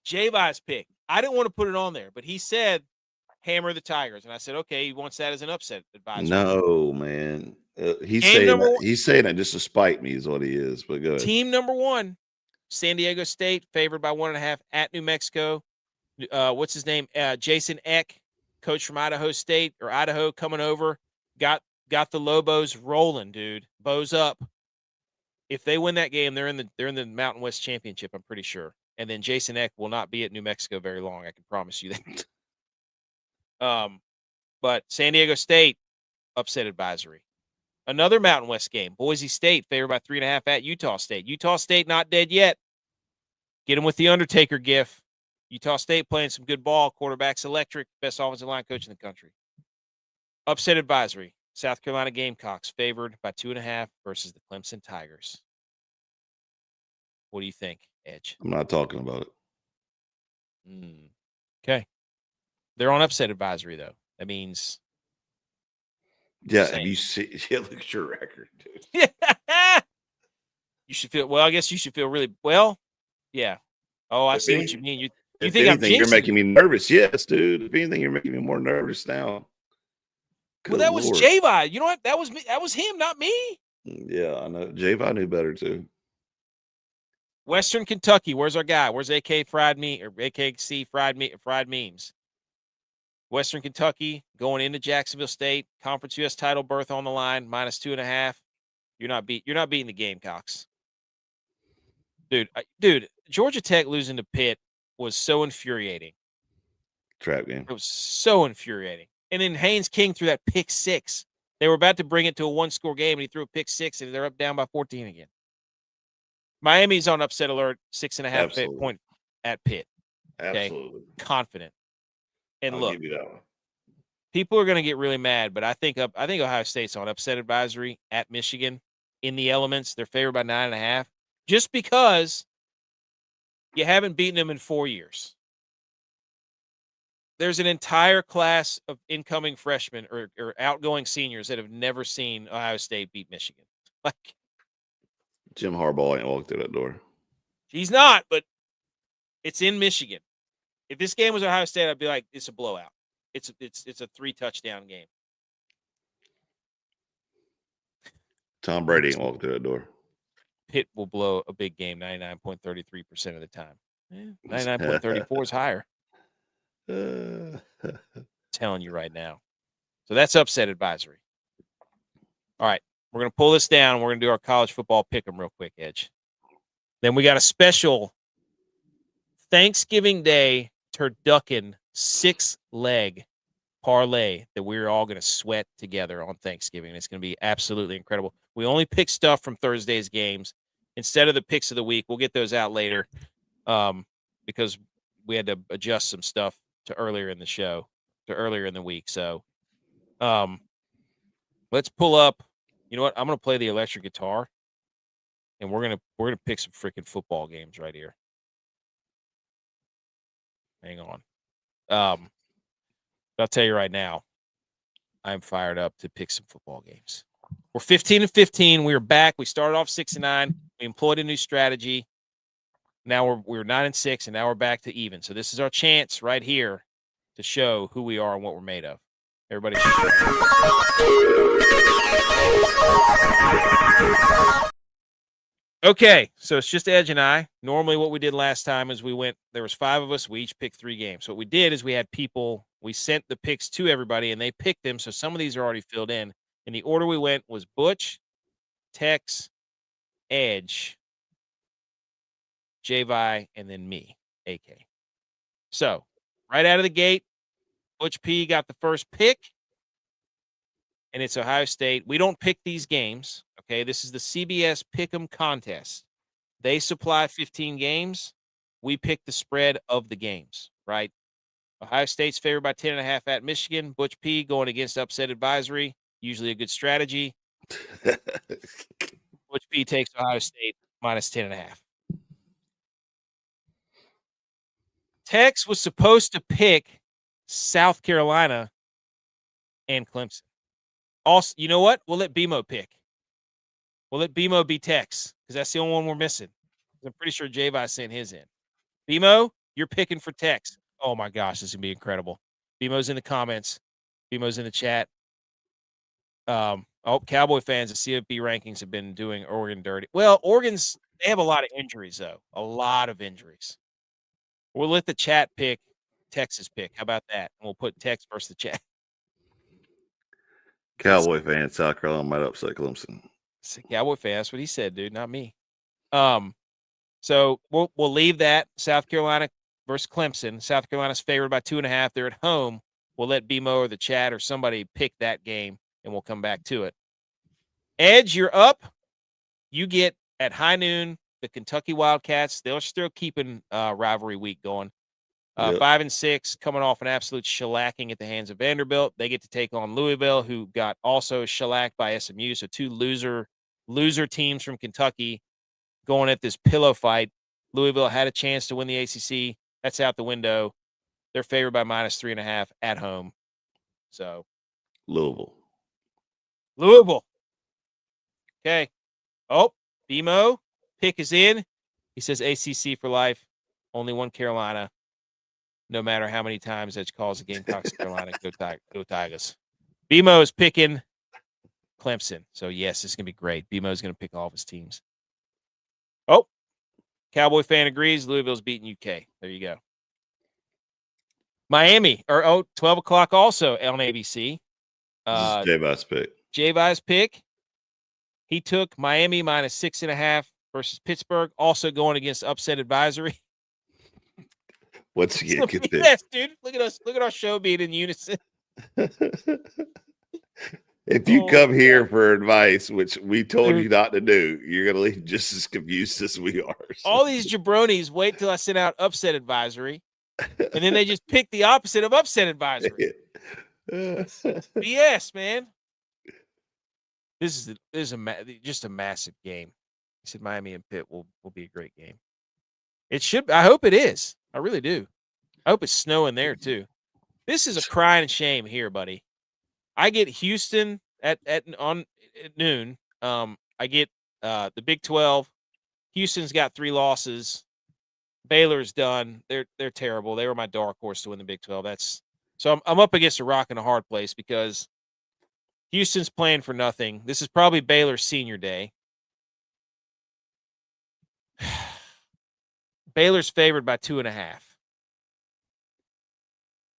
Speaker 1: J-Vi's pick. I didn't want to put it on there, but he said hammer the Tigers, and I said okay. He wants that as an upset advisory.
Speaker 2: No, man. He's saying it just to spite me is what he is. But go ahead.
Speaker 1: Team number 1, San Diego State, favored by 1.5 at New Mexico. What's his name? Jason Eck, coach from Idaho State or Idaho, coming over. Got the Lobos rolling, dude. Bows up. If they win that game, they're in the Mountain West Championship, I'm pretty sure. And then Jason Eck will not be at New Mexico very long. I can promise you that. But San Diego State, upset advisory. Another Mountain West game. Boise State, favored by 3.5 at Utah State. Utah State not dead yet. Get them with the Undertaker gif. Utah State playing some good ball. Quarterback's electric. Best offensive line coach in the country. Upset advisory. South Carolina Gamecocks, favored by 2.5 versus the Clemson Tigers. What do you think, Edge?
Speaker 2: I'm not talking about it.
Speaker 1: Okay. They're on upset advisory, though. That means.
Speaker 2: Yeah, have you seen? Yeah, look at your record, dude.
Speaker 1: You should feel. Well, I guess you should feel really well. Yeah. Oh, I see what you mean. You think
Speaker 2: anything, you're making me nervous? Yes, dude. If anything, you're making me more nervous now.
Speaker 1: Well, that was J-Vi. You know what? That was me. That was him, not me.
Speaker 2: Yeah, I know. J-Vi knew better too.
Speaker 1: Western Kentucky. Where's our guy? Where's AK fried meat or AKC fried memes? Western Kentucky going into Jacksonville State, Conference US title berth on the line, -2.5. You're not beating the Gamecocks, dude. Georgia Tech losing to Pitt was so infuriating.
Speaker 2: Trap game.
Speaker 1: It was so infuriating. And then Haynes King threw that pick 6. They were about to bring it to a 1-score game, and he threw a pick 6, and they're up down by 14 again. Miami's on upset alert, 6.5 point at Pitt. Okay?
Speaker 2: Absolutely.
Speaker 1: Confident. And
Speaker 2: I'll give you that one.
Speaker 1: People are going to get really mad, but I think Ohio State's on upset advisory at Michigan in the elements. They're favored by 9.5, just because you haven't beaten them in 4 years. There's an entire class of incoming freshmen or outgoing seniors that have never seen Ohio State beat Michigan. Like,
Speaker 2: Jim Harbaugh ain't walked through that door.
Speaker 1: He's not, but it's in Michigan. If this game was Ohio State, I'd be like, it's a blowout. It's a 3-touchdown game.
Speaker 2: Tom Brady ain't walked through that door.
Speaker 1: Pitt will blow a big game 99.33% of the time. 99.34 is higher. Telling you right now. So that's upset advisory. All right. We're going to pull this down. We're going to do our college football pick 'em real quick, Edge. Then we got a special Thanksgiving Day turducken 6-leg parlay that we're all going to sweat together on Thanksgiving. It's going to be absolutely incredible. We only pick stuff from Thursday's games instead of the picks of the week. We'll get those out later because we had to adjust some stuff to earlier in the show, to earlier in the week. So let's pull up. You know what? I'm going to play the electric guitar, and we're gonna pick some freaking football games right here. Hang on. I'll tell you right now, I'm fired up to pick some football games. We're 15-15. We are back. We started off 6-9. We employed a new strategy. Now we're 9-6, and now we're back to even. So this is our chance right here to show who we are and what we're made of. Everybody. Okay, so it's just Edge and I. Normally what we did last time is there was 5 of us. We each picked 3 games. So what we did is we had people, we sent the picks to everybody, and they picked them. So some of these are already filled in. And the order we went was Butch, Tex, Edge, J-Vi, and then me, AK. So right out of the gate, Butch P got the first pick, and it's Ohio State. We don't pick these games, okay? This is the CBS Pick'em contest. They supply 15 games. We pick the spread of the games, right? Ohio State's favored by 10.5 at Michigan. Butch P going against upset advisory. Usually a good strategy. Butch P takes Ohio State minus 10.5. Tex was supposed to pick South Carolina and Clemson. Also, you know what? We'll let BMO pick. We'll let BMO be Tex because that's the only one we're missing. I'm pretty sure J-Vi sent his in. BMO, you're picking for Tex. Oh, my gosh, this is going to be incredible. BMO's in the comments. BMO's in the chat. Cowboy fans, the CFP rankings have been doing Oregon dirty. Well, they have a lot of injuries, though. A lot of injuries. We'll let the chat pick Texas pick. How about that? And we'll put Tex versus the chat.
Speaker 2: Cowboy fan, South Carolina might upset Clemson.
Speaker 1: It's a Cowboy fan. That's what he said, dude, not me. So we'll leave that. South Carolina versus Clemson. South Carolina's favored by 2.5. They're at home. We'll let BMO or the chat or somebody pick that game, and we'll come back to it. Edge, you're up. You get at high noon the Kentucky Wildcats. They're still keeping rivalry week going. 5-6, coming off an absolute shellacking at the hands of Vanderbilt. They get to take on Louisville, who got also shellacked by SMU. So 2 loser teams from Kentucky going at this pillow fight. Louisville had a chance to win the ACC. That's out the window. They're favored by minus 3.5 at home. So
Speaker 2: Louisville.
Speaker 1: Okay. Oh, BMO pick is in. He says ACC for life. Only one Carolina. No matter how many times Edge calls the Gamecocks, Carolina, go Tigers. BMO is picking Clemson. So, yes, it's going to be great. BMO is going to pick all of his teams. Oh, Cowboy fan agrees. Louisville's beating UK. There you go. Miami, 12 o'clock also on ABC.
Speaker 2: This is J-Vi's pick.
Speaker 1: J-Vi's pick. He took Miami minus 6.5 versus Pittsburgh, also going against upset advisory.
Speaker 2: What's he get?
Speaker 1: Yes, dude. Look at us. Look at our show being in unison.
Speaker 2: If you come here for advice, which we told you not to do, you're going to leave just as confused as we are. So.
Speaker 1: All these jabronis wait till I send out upset advisory, and then they just pick the opposite of upset advisory. BS, man. This is just a massive game. He said Miami and Pitt will be a great game. It should. I hope it is. I really do. I hope it's snowing there too. This is a crying shame here, buddy. I get Houston at noon. I get the Big 12. Houston's got 3 losses. Baylor's done. They're terrible. They were my dark horse to win the Big 12. So I'm up against a rock and a hard place because Houston's playing for nothing. This is probably Baylor's senior day. Baylor's favored by 2.5.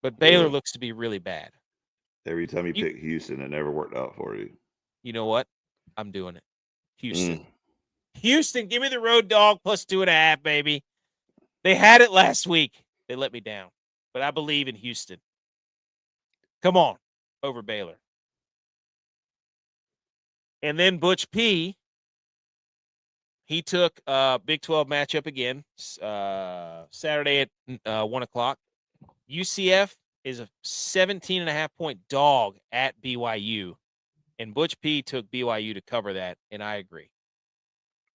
Speaker 1: But Baylor looks to be really bad.
Speaker 2: Every time you pick Houston, it never worked out for you.
Speaker 1: You know what? I'm doing it. Houston. Houston, give me the road dog plus 2.5, baby. They had it last week. They let me down. But I believe in Houston. Come on. Over Baylor. And then Butch P, he took Big 12 matchup again, Saturday at 1 o'clock. UCF is a 17.5-point dog at BYU. And Butch P took BYU to cover that, and I agree.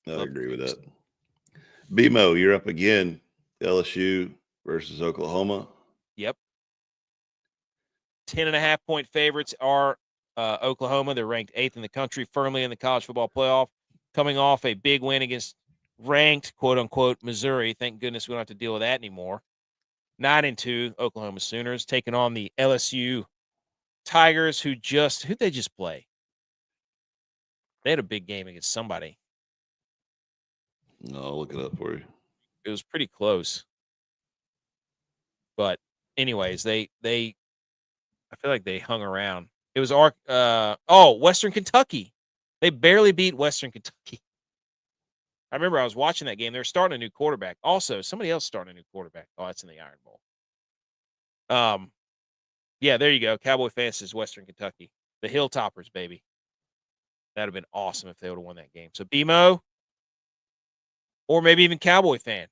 Speaker 2: I agree with that. BMO, you're up again. LSU versus Oklahoma.
Speaker 1: Yep. 10.5-point favorites are Oklahoma. They're ranked 8th in the country, firmly in the college football playoff, coming off a big win against ranked, quote-unquote, Missouri. Thank goodness we don't have to deal with that anymore. 9-2, Oklahoma Sooners, taking on the LSU Tigers, who'd they just play? They had a big game against somebody.
Speaker 2: No, I'll look it up for you.
Speaker 1: It was pretty close. But anyways, I feel like they hung around. It was Western Kentucky. They barely beat Western Kentucky. I remember I was watching that game. They were starting a new quarterback. Also, somebody else starting a new quarterback. Oh, that's in the Iron Bowl. Yeah, there you go. Cowboy fans is Western Kentucky. The Hilltoppers, baby. That'd have been awesome if they would have won that game. So BMO, or maybe even Cowboy fan.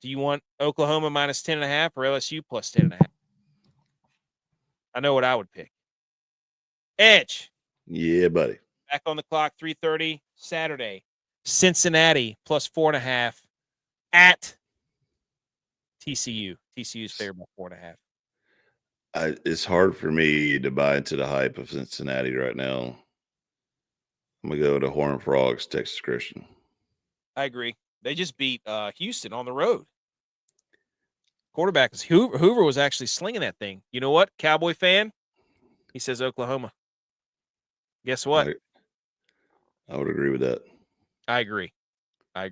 Speaker 1: Do you want Oklahoma minus 10.5 or LSU plus 10.5? I know what I would pick. Edge.
Speaker 2: Yeah, buddy.
Speaker 1: Back on the clock, 3:30 Saturday. Cincinnati plus 4.5 at TCU. TCU's favored by 4.5.
Speaker 2: It's hard for me to buy into the hype of Cincinnati right now. I'm going to go to Horned Frogs, Texas Christian.
Speaker 1: I agree. They just beat Houston on the road. Quarterback is Hoover. Hoover was actually slinging that thing. You know what? Cowboy fan, he says Oklahoma. Guess what?
Speaker 2: I would agree with that.
Speaker 1: I agree. I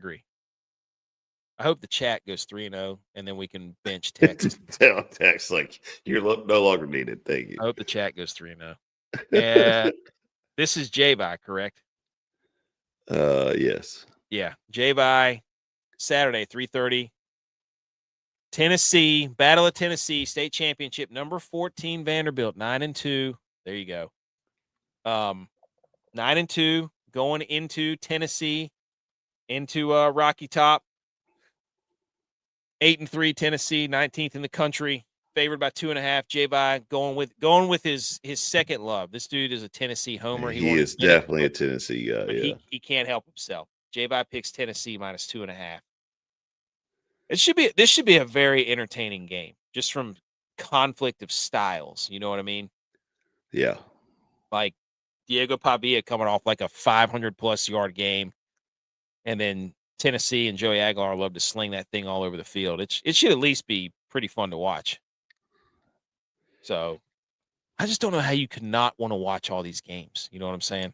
Speaker 1: hope the chat goes 3-0, and then we can bench Texas.
Speaker 2: Tell Tex like you're no longer needed. Thank you.
Speaker 1: I hope the chat goes 3-0. This is J-By, correct?
Speaker 2: Yes.
Speaker 1: Yeah, J-By, Saturday, 3:30. Tennessee, Battle of Tennessee, state championship, number 14 Vanderbilt, 9-2. There you go. 9-2, going into Tennessee, into Rocky Top. 8-3 Tennessee, 19th in the country, favored by 2.5. J-By going with his second love. This dude is a Tennessee homer.
Speaker 2: He is definitely a Tennessee guy.
Speaker 1: But
Speaker 2: yeah,
Speaker 1: he can't help himself. J-By picks Tennessee minus 2.5. This should be a very entertaining game, just from conflict of styles. You know what I mean?
Speaker 2: Yeah.
Speaker 1: Like Diego Pavia coming off like a 500+ yard game, and then Tennessee and Joey Aguilar love to sling that thing all over the field. It should at least be pretty fun to watch. So I just don't know how you could not want to watch all these games. You know what I'm saying?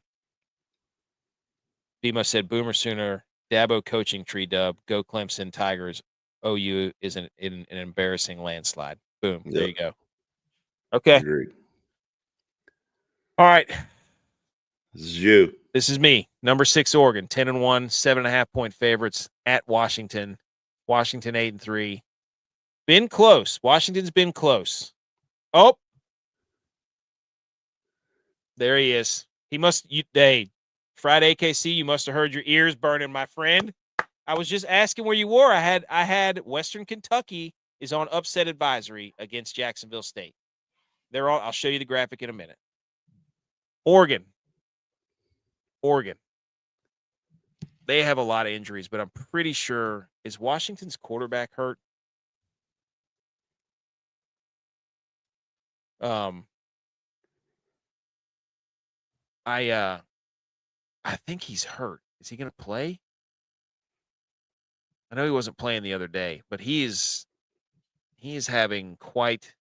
Speaker 1: Bimo said Boomer Sooner, Dabo coaching tree dub, go Clemson Tigers. OU is an embarrassing landslide. Boom. There you go. Okay.
Speaker 2: Agreed.
Speaker 1: All right.
Speaker 2: This is you.
Speaker 1: This is me. Number 6 Oregon, 10-1, 7.5-point favorites at Washington. Washington 8-3. Been close. Washington's been close. Oh. There he is. Friday KC, you must have heard your ears burning, my friend. I was just asking where you were. I had Western Kentucky is on upset advisory against Jacksonville State. I'll show you the graphic in a minute. Oregon. They have a lot of injuries, but I'm pretty sure, is Washington's quarterback hurt? I think he's hurt. Is he going to play? I know he wasn't playing the other day, but he is having quite.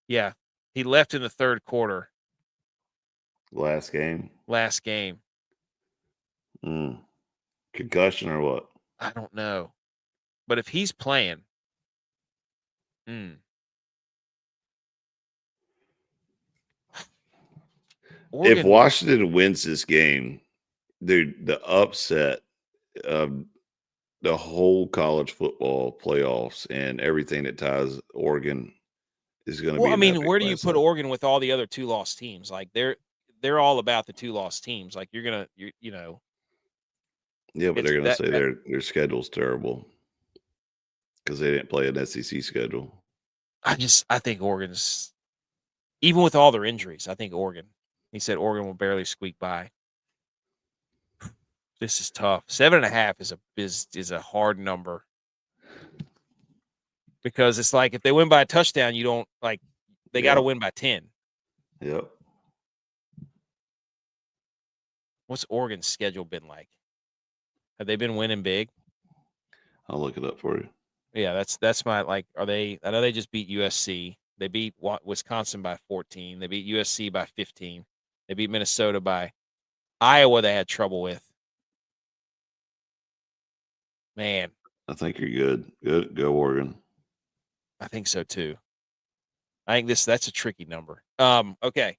Speaker 1: Yeah, he left in the third quarter.
Speaker 2: Last game. Concussion or what?
Speaker 1: I don't know. But if he's playing,
Speaker 2: If Washington wins this game, dude, the upset of the whole college football playoffs and everything that ties Oregon is going to be.
Speaker 1: I mean, where do you put Oregon with all the other 2-loss teams? Like they're all about the 2-loss teams. Like you know.
Speaker 2: Yeah, but they're going to say their schedule's terrible because they didn't play an SEC schedule.
Speaker 1: I think Oregon's, even with all their injuries, I think Oregon. He said Oregon will barely squeak by. This is tough. 7.5 is a hard number because it's like if they win by a touchdown, you don't like they got to win by 10.
Speaker 2: Yep.
Speaker 1: What's Oregon's schedule been like? Have they been winning big?
Speaker 2: I'll look it up for you.
Speaker 1: Yeah, that's my like. Are they? I know they just beat USC. They beat Wisconsin by 14. They beat USC by 15. They beat Minnesota by Iowa. They had trouble with. Man,
Speaker 2: I think you're good. Good, go Oregon.
Speaker 1: I think so too. I think that's a tricky number. Okay.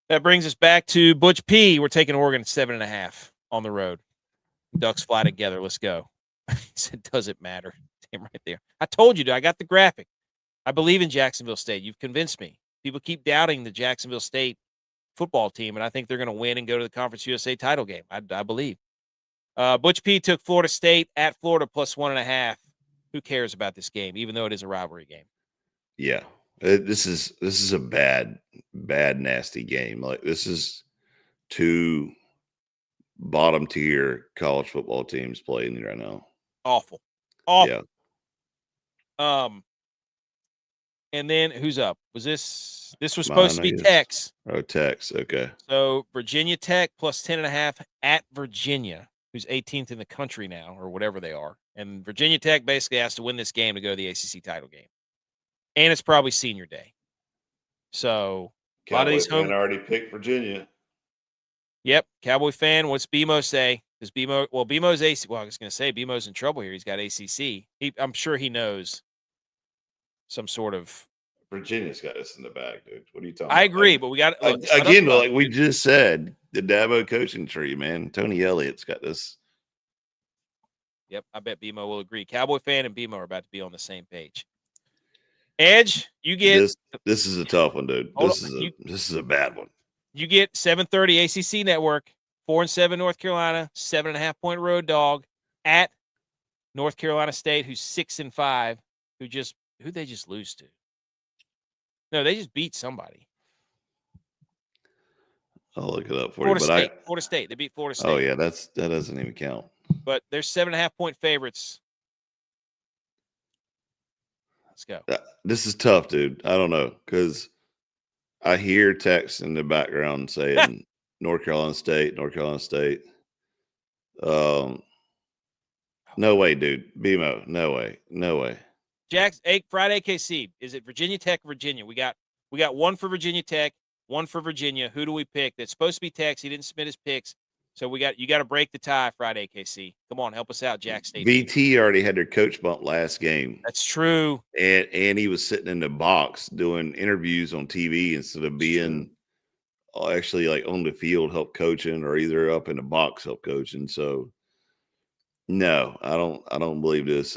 Speaker 1: That brings us back to Butch P. We're taking Oregon at 7.5 on the road. Ducks fly together. Let's go. He said, doesn't matter. Damn right there. I told you, dude, I got the graphic. I believe in Jacksonville State. You've convinced me. People keep doubting the Jacksonville State football team, and I think they're going to win and go to the Conference USA title game. I believe. Butch P took Florida State at Florida plus 1.5. Who cares about this game, even though it is a rivalry game?
Speaker 2: Yeah, this is a bad, nasty game. Like this is two bottom tier college football teams playing right now.
Speaker 1: Awful.
Speaker 2: Yeah.
Speaker 1: And then who's up? Was this was supposed to be Tech's.
Speaker 2: Oh, Tech's. Okay.
Speaker 1: So Virginia Tech plus 10.5 at Virginia, who's 18th in the country now, or whatever they are. And Virginia Tech basically has to win this game to go to the ACC title game. And it's probably senior day. So a lot of these
Speaker 2: home already picked Virginia.
Speaker 1: Yep. Cowboy fan. What's BMO say? Does BMO's AC? Well, I was going to say BMO's in trouble here. He's got ACC. I'm sure he knows some sort of.
Speaker 2: Virginia's got us in the bag, dude. What are you talking
Speaker 1: I agree, but we got
Speaker 2: again, like we just said, the Dabo coaching tree, man. Tony Elliott's got this.
Speaker 1: Yep, I bet BMO will agree. Cowboy fan and BMO are about to be on the same page. Edge, you get
Speaker 2: this is a tough one, dude. This is a bad one.
Speaker 1: You get 7:30 ACC Network, 4-7 North Carolina, 7.5 point road dog at North Carolina State, who's 6-5, who'd they just lose to? No, they just beat somebody.
Speaker 2: I'll look it up for
Speaker 1: Florida
Speaker 2: you.
Speaker 1: Florida State. They beat Florida State.
Speaker 2: Oh yeah, that doesn't even count.
Speaker 1: But they're 7.5 point favorites. Let's go.
Speaker 2: This is tough, dude. I don't know because I hear texts in the background saying North Carolina State. No way, dude. BMO. No way.
Speaker 1: Friday KC. Is it Virginia Tech, Virginia? We got one for Virginia Tech, one for Virginia. Who do we pick? That's supposed to be Tex. He didn't submit his picks. So you got to break the tie Friday, KC. Come on, help us out, Jack State.
Speaker 2: VT already had their coach bump last game.
Speaker 1: That's true.
Speaker 2: And he was sitting in the box doing interviews on TV instead of being actually like on the field help coaching or either up in the box help coaching. So no, I don't believe this.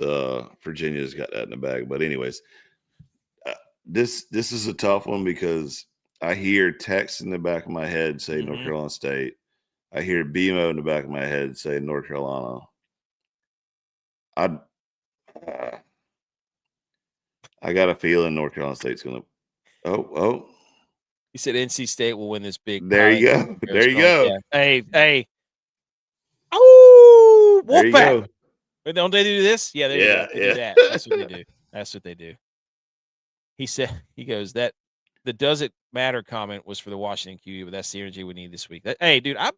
Speaker 2: Virginia's got that in the bag. But anyways, this is a tough one because I hear text in the back of my head say North Carolina State. I hear BMO in the back of my head say North Carolina. I got a feeling North Carolina State's going to. Oh.
Speaker 1: He said NC State will win this big.
Speaker 2: There you go. There you go.
Speaker 1: Yeah. Hey. Oh, Wolfpack. Don't they do this? Yeah, they do that. That's what they do. He goes, that the does it matter comment was for the Washington QB, but that's the energy we need this week. Hey, dude, I've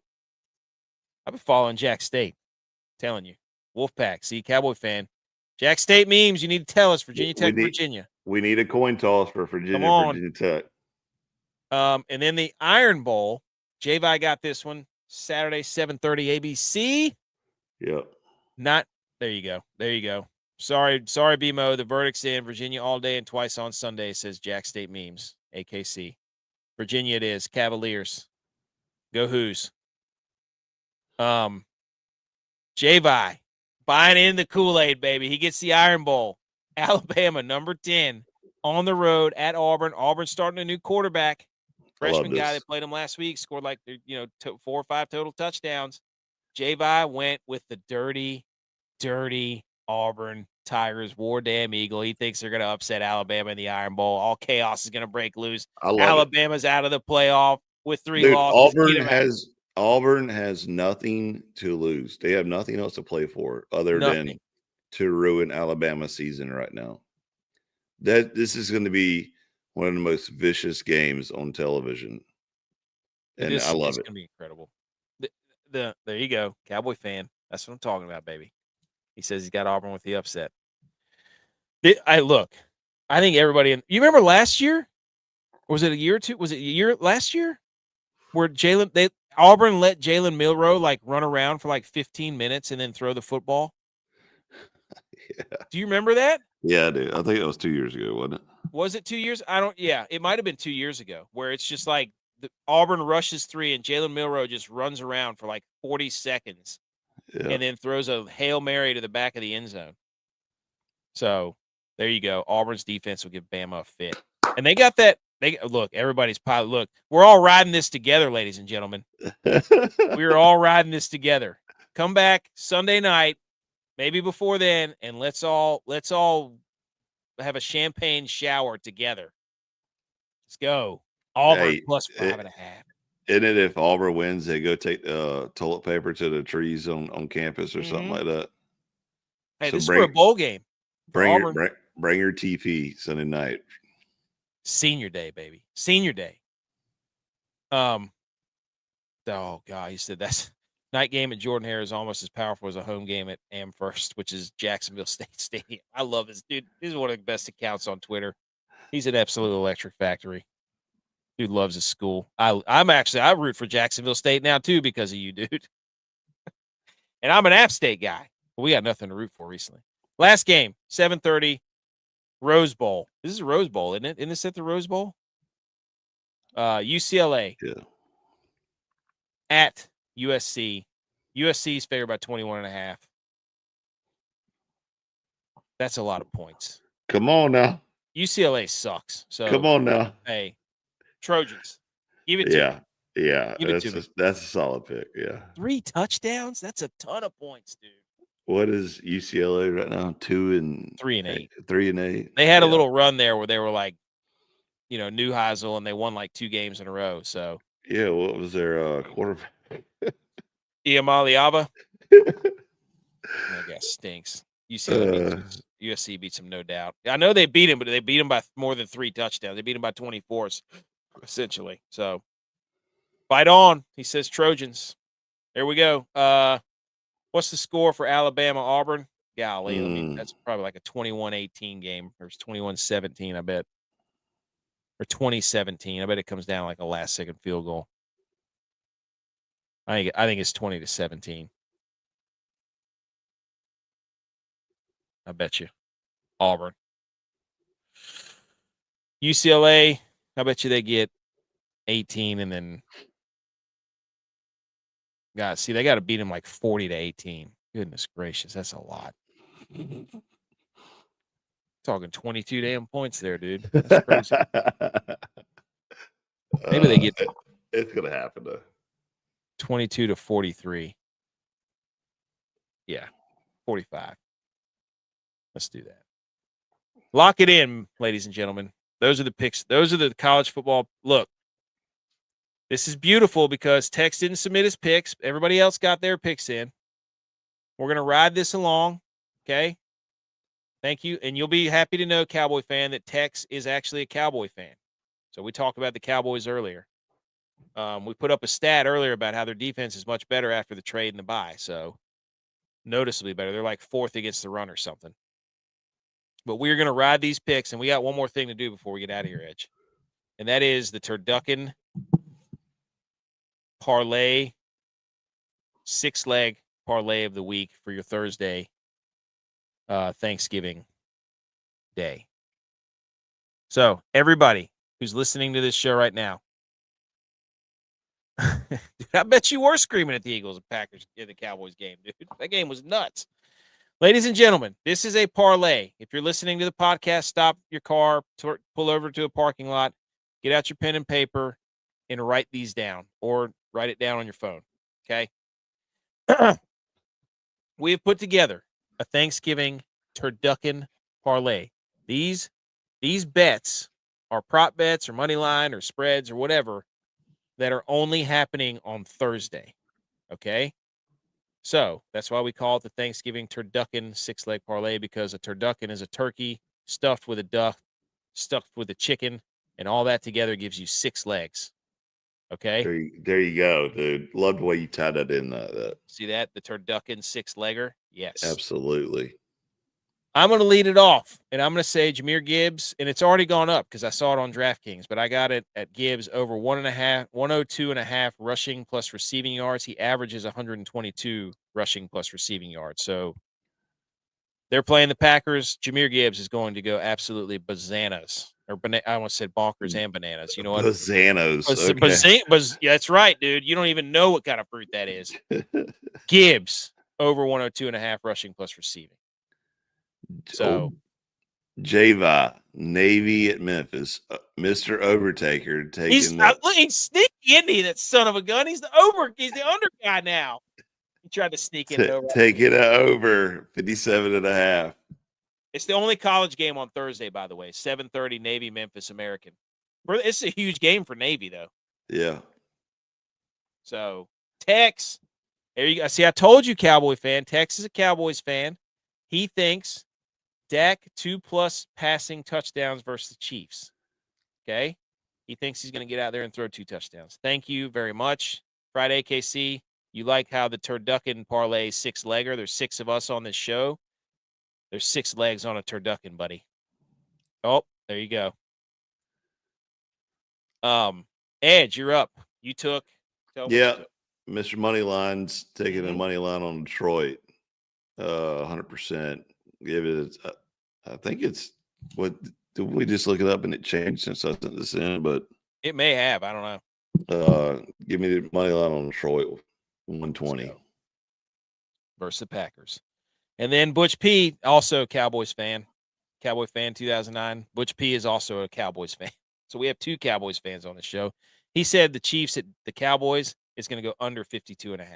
Speaker 1: been following Jack State. Telling you. Wolfpack. See, Cowboy fan. Jack State memes. You need to tell us Virginia Tech, Virginia.
Speaker 2: We need a coin toss for Virginia Tech.
Speaker 1: And then the Iron Bowl. J-Vi got this one. Saturday, 7:30 ABC.
Speaker 2: Yep.
Speaker 1: There you go. Sorry, BMO. The verdict's in. Virginia all day and twice on Sunday, says Jack State memes. AKC. Virginia it is. Cavaliers. Go Hoos. J-Vi buying in the Kool-Aid, baby. He gets the Iron Bowl. Alabama, number 10, on the road at Auburn. Auburn starting a new quarterback. Freshman guy that played him last week, scored like 4 or 5 total touchdowns. J-Vi went with the dirty Auburn Tigers, war damn Eagle. He thinks they're going to upset Alabama in the Iron Bowl. All chaos is going to break loose. Alabama's out of the playoff with 3 losses.
Speaker 2: Auburn has nothing to lose. They have nothing else to play for other than to ruin Alabama's season right now. This is going to be one of the most vicious games on television. And I love it.
Speaker 1: It's going to be incredible. There you go. Cowboy fan. That's what I'm talking about, baby. He says he's got Auburn with the upset. I think everybody you remember last year? Or was it a year or two? Was it a year last year? Where Auburn let Jalen Milroe like run around for like 15 minutes and then throw the football.
Speaker 2: Yeah.
Speaker 1: Do you remember that?
Speaker 2: Yeah, I do. I think it was 2 years ago, wasn't it?
Speaker 1: Was it 2 years? It might have been 2 years ago, where it's just like Auburn rushes 3 and Jalen Milroe just runs around for like 40 seconds and then throws a Hail Mary to the back of the end zone. So there you go. Auburn's defense will give Bama a fit. And they got that. Everybody's pilot. Look, we're all riding this together, ladies and gentlemen. We're all riding this together. Come back Sunday night, maybe before then, and let's all have a champagne shower together. Let's go. Auburn plus 5.5.
Speaker 2: Isn't it if Auburn wins, they go take toilet paper to the trees on campus or something like that?
Speaker 1: Hey, this is for a bowl game.
Speaker 2: Bring your TP Sunday night.
Speaker 1: Senior day, baby. Senior day. Oh God, he said that's night game at Jordan-Hare is almost as powerful as a home game at Amherst, which is Jacksonville State Stadium. I love this dude. This is one of the best accounts on Twitter. He's an absolute electric factory. Dude loves his school. I root for Jacksonville State now too because of you, dude. And I'm an App State guy. But we got nothing to root for recently. Last game, 7:30, Rose Bowl. This is a Rose Bowl, isn't it? Isn't this at the Rose Bowl? UCLA at USC. USC is favored by 21.5. That's a lot of points.
Speaker 2: Come on now.
Speaker 1: UCLA sucks. So
Speaker 2: come on now.
Speaker 1: Hey, Trojans, give it to me.
Speaker 2: Yeah. That's a solid pick. Yeah.
Speaker 1: 3 touchdowns. That's a ton of points, dude.
Speaker 2: What is UCLA right now? 2-8. 3-8.
Speaker 1: They had a little run there where they were like, Neuheisel, and they won like 2 games in a row. So
Speaker 2: yeah, what was their quarterback?
Speaker 1: Iamaliava. That guy stinks. USC beats him, no doubt. I know they beat him, but they beat him by more than 3 touchdowns. They beat him by 24, essentially. So fight on, he says. Trojans. There we go. What's the score for Alabama-Auburn? Golly, that's probably like a 21-18 game. Or it's 21-17, I bet. Or 2017. I bet it comes down like a last-second field goal. I think it's 20-17. I bet you. Auburn. UCLA, I bet you they get 18 and then they got to beat them like 40-18. Goodness gracious, that's a lot. Talking 22 damn points there, dude. That's crazy. Maybe they get
Speaker 2: it's gonna happen though.
Speaker 1: 22-43. Yeah, 45. Let's do that. Lock it in, ladies and gentlemen. Those are the picks. Those are the college football. Look, this is beautiful because Tex didn't submit his picks. Everybody else got their picks in. We're going to ride this along, okay? Thank you. And you'll be happy to know, Cowboy fan, that Tex is actually a Cowboy fan. So we talked about the Cowboys earlier. We put up a stat earlier about how their defense is much better after the trade and the bye. So noticeably better. They're like 4th against the run or something. But we're going to ride these picks, and we got one more thing to do before we get out of here, Edge. And that is the Turducken parlay, 6-leg parlay of the week for your Thursday Thanksgiving day. So everybody who's listening to this show right now, Dude, I bet you were screaming at the Eagles and Packers in the Cowboys game, dude. That game was nuts. Ladies and gentlemen, this is a parlay. If you're listening to the podcast, stop your car, pull over to a parking lot, get out your pen and paper, and write these down, or write it down on your phone. Okay. We have put together a Thanksgiving turducken parlay. These bets are prop bets or money line or spreads or whatever that are only happening on Thursday. Okay. So that's why we call it the Thanksgiving turducken 6-leg parlay, because a turducken is a turkey stuffed with a duck, stuffed with a chicken, and all that together gives you 6 legs. Okay.
Speaker 2: There you go, dude. Love the way you tied that in.
Speaker 1: See that? The turducken 6-legger? Yes.
Speaker 2: Absolutely.
Speaker 1: I'm going to lead it off, and I'm going to say Jahmyr Gibbs, and it's already gone up because I saw it on DraftKings, but I got it at Gibbs over 102.5 rushing plus receiving yards. He averages 122 rushing plus receiving yards. So they're playing the Packers. Jahmyr Gibbs is going to go absolutely bananas. Or I almost said bonkers and bananas. You know what?
Speaker 2: Bananas. Okay.
Speaker 1: Yeah, that's right, dude. You don't even know what kind of fruit that is. Gibbs over 102.5 rushing plus receiving. So
Speaker 2: Java, Navy at Memphis, Mr. Overtaker taking
Speaker 1: he's sneaky, isn't he? That son of a gun. He's the under guy now. He tried to sneak it over.
Speaker 2: Take it over 57.5.
Speaker 1: It's the only college game on Thursday, by the way. 7:30 Navy, Memphis, American. It's a huge game for Navy, though.
Speaker 2: Yeah.
Speaker 1: So Tex, there you go. See, I told you, Cowboy fan. Tex is a Cowboys fan. He thinks Dak 2+ passing touchdowns versus the Chiefs. Okay? He thinks he's going to get out there and throw 2 touchdowns. Thank you very much. Friday, KC, you like how the turducken parlay 6-legger? There's 6 of us on this show. There's 6 legs on a turducken, buddy. Oh, there you go. Edge, you're up. You took.
Speaker 2: Yeah. Mr. Moneyline's taking a money line on Detroit. 100%. Give it. I think it's what. Did we just look it up and it changed since I sent this in? But
Speaker 1: it may have. I don't know.
Speaker 2: Give me the money line on Detroit. 120
Speaker 1: versus the Packers. And then Butch P, also Cowboys fan. Cowboy fan 2009. Butch P is also a Cowboys fan. So we have 2 Cowboys fans on the show. He said the Chiefs at the Cowboys is going to go under 52.5.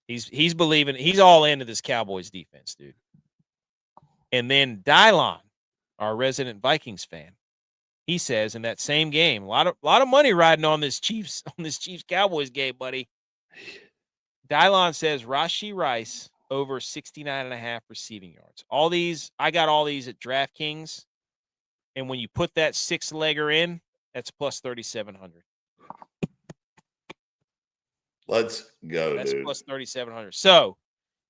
Speaker 1: He's believing, he's all into this Cowboys defense, dude. And then Dylon, our resident Vikings fan, he says in that same game, a lot of money riding on this Chiefs Cowboys game, buddy. Dylon says Rashee Rice over 69.5 receiving yards. All these, I got all these at DraftKings. And when you put that 6-legger in, that's plus 3,700.
Speaker 2: Let's go,
Speaker 1: that's
Speaker 2: dude.
Speaker 1: Plus 3,700. So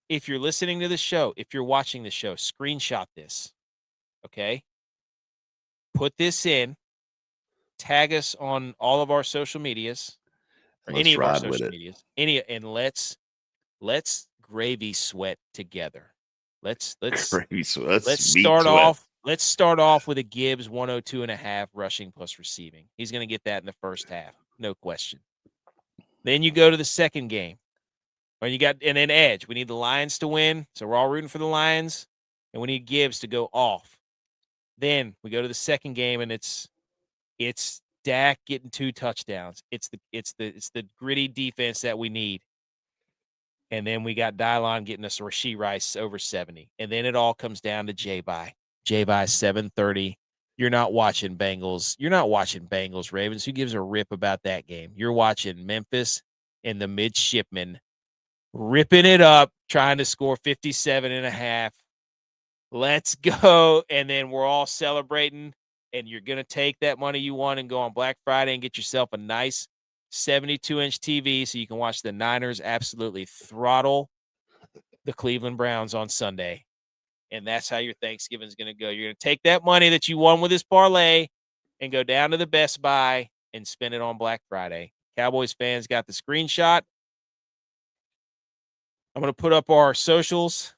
Speaker 1: if you're listening to the show, if you're watching the show, screenshot this. Okay? Put this in. Tag us on all of our social medias. Or any of our social medias. And let's gravy sweat together. Let's
Speaker 2: gravy sweat.
Speaker 1: Let's start off. Let's start off with a Gibbs 102.5 rushing plus receiving. He's going to get that in the first half, no question. Then you go to the second game, and then Edge. We need the Lions to win, so we're all rooting for the Lions, and we need Gibbs to go off. Then we go to the second game, and it's Dak getting 2 touchdowns. It's the gritty defense that we need. And then we got Dylon getting us Rashee Rice over 70. And then it all comes down to J-Bye. J-Bye 7:30. You're not watching Bengals. You're not watching Bengals Ravens. Who gives a rip about that game? You're watching Memphis and the midshipmen ripping it up, trying to score 57.5. Let's go. And then we're all celebrating. And you're going to take that money you won and go on Black Friday and get yourself a nice 72-inch TV so you can watch the Niners absolutely throttle the Cleveland Browns on Sunday. And that's how your Thanksgiving is going to go. You're going to take that money that you won with this parlay and go down to the Best Buy and spend it on Black Friday. Cowboys fans got the screenshot. I'm going to put up our socials.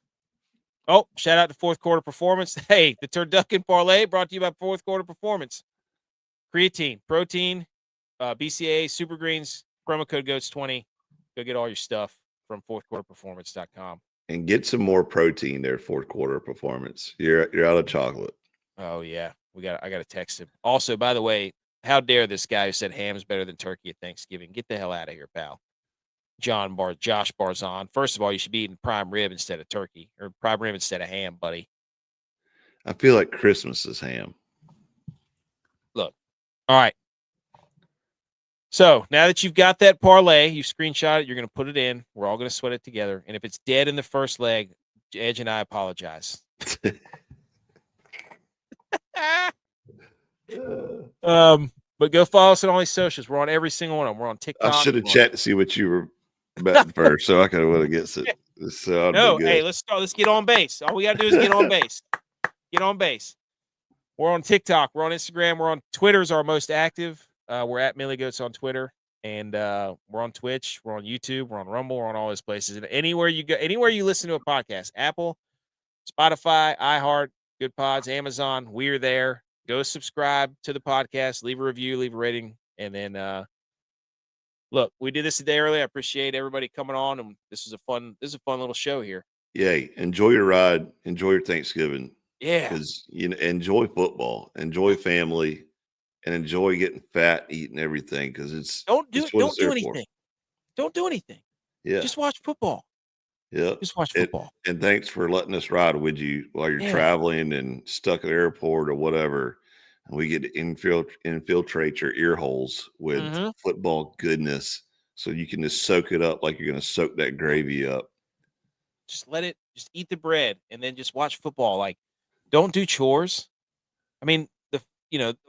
Speaker 1: Oh, shout out to Fourth Quarter Performance. Hey, the Turducken Parlay brought to you by Fourth Quarter Performance. Creatine, protein, BCA Super Greens, promo code GOATS20. Go get all your stuff from fourthquarterperformance.com.
Speaker 2: And get some more protein there, fourth quarter performance. You're out of chocolate.
Speaker 1: Oh yeah. I gotta text him. Also, by the way, how dare this guy who said ham's better than turkey at Thanksgiving? Get the hell out of here, pal. Josh Barzon. First of all, you should be eating prime rib instead of turkey, or prime rib instead of ham, buddy.
Speaker 2: I feel like Christmas is ham.
Speaker 1: Look. All right. So now that you've got that parlay, you screenshot it, you're going to put it in. We're all going to sweat it together. And if it's dead in the first leg, Edge and I apologize. But go follow us on all these socials. We're on every single one of them. We're on TikTok.
Speaker 2: I should have checked to see what you were betting first, so I could have went against it. So
Speaker 1: no, hey, let's start. Let's get on base. All we got to do is get on base. Get on base. We're on TikTok. We're on Instagram. We're on Twitter's our most active. We're at Millie Goats on Twitter, and we're on Twitch. We're on YouTube. We're on Rumble. We're on all those places. And anywhere you go, anywhere you listen to a podcast, Apple, Spotify, iHeart, Good Pods, Amazon, we're there. Go subscribe to the podcast, leave a review, leave a rating, and then look, we did this a day early. I appreciate everybody coming on, and this is a fun little show here.
Speaker 2: Yay! Enjoy your ride. Enjoy your Thanksgiving.
Speaker 1: Yeah,
Speaker 2: because enjoy football, enjoy family, and enjoy getting fat, eating everything. Because
Speaker 1: don't do anything. Don't do anything.
Speaker 2: Yeah,
Speaker 1: just watch football.
Speaker 2: Yeah,
Speaker 1: just watch football.
Speaker 2: And thanks for letting us ride with you while you're traveling and stuck at the airport or whatever. And we get to infiltrate your ear holes with football goodness, so you can just soak it up like you're going to soak that gravy up.
Speaker 1: Just eat the bread and then just watch football. Like, don't do chores. I mean, a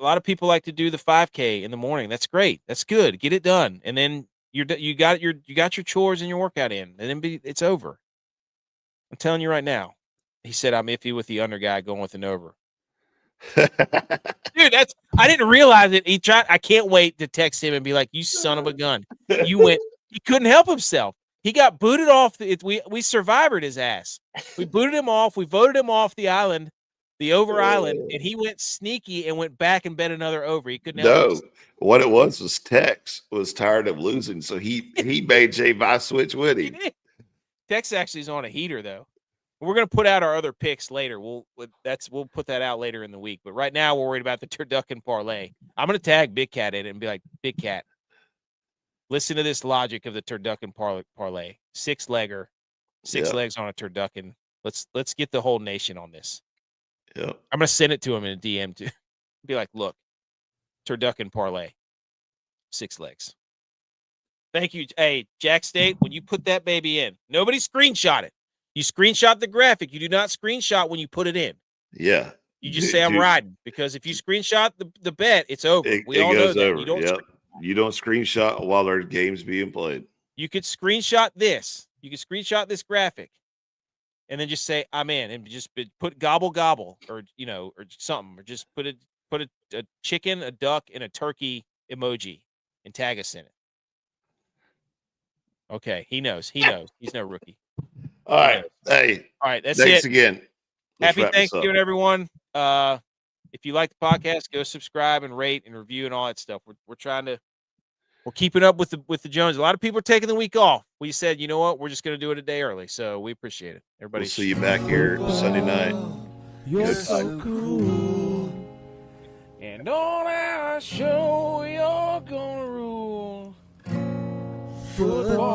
Speaker 1: lot of people like to do the 5K in the morning. That's great. That's good. Get it done, and then you got your chores and your workout in, and then it's over. I'm telling you right now. He said I'm iffy with the under guy going with an over. Dude, I didn't realize it. I can't wait to text him and be like, "You son of a gun! You went." He couldn't help himself. He got booted off. We survivored his ass. We booted him off. We voted him off the island, the over island, and he went sneaky and went back and bet another over. He couldn't help himself.
Speaker 2: What it was Tex was tired of losing, so he made Jay buy switch with him.
Speaker 1: Tex actually is on a heater though. We're gonna put out our other picks later. We'll put that out later in the week. But right now we're worried about the turducken parlay. I'm gonna tag Big Cat in it and be like, Big Cat, listen to this logic of the turducken parlay. 6-legger, 6 legs on a turducken. Let's get the whole nation on this.
Speaker 2: Yeah.
Speaker 1: I'm gonna send it to him in a DM too. Be like, look, turducken parlay, 6 legs. Thank you. Hey, Jack State, when you put that baby in, nobody screenshot it. You screenshot the graphic. You do not screenshot when you put it in.
Speaker 2: Yeah.
Speaker 1: You just say I'm riding, because if you screenshot the bet, it's over. We all know that.
Speaker 2: Over. You don't screenshot while there's games being played.
Speaker 1: You could screenshot this. You could screenshot this graphic, and then just say I'm in, and just put gobble gobble, or or something, or just put a chicken, a duck, and a turkey emoji, and tag us in it. Okay, he knows. He's no rookie.
Speaker 2: All right. Hey.
Speaker 1: All right. That's
Speaker 2: thanks
Speaker 1: it.
Speaker 2: again.
Speaker 1: Happy Thanksgiving, everyone. If you like the podcast, go subscribe and rate and review and all that stuff. We're keeping up with the Jones. A lot of people are taking the week off. We said, you know what? We're just going to do it a day early. So we appreciate it. Everybody.
Speaker 2: We'll see you back here Sunday night.
Speaker 3: You're so cool.
Speaker 1: And on our show, you're going to rule. Football.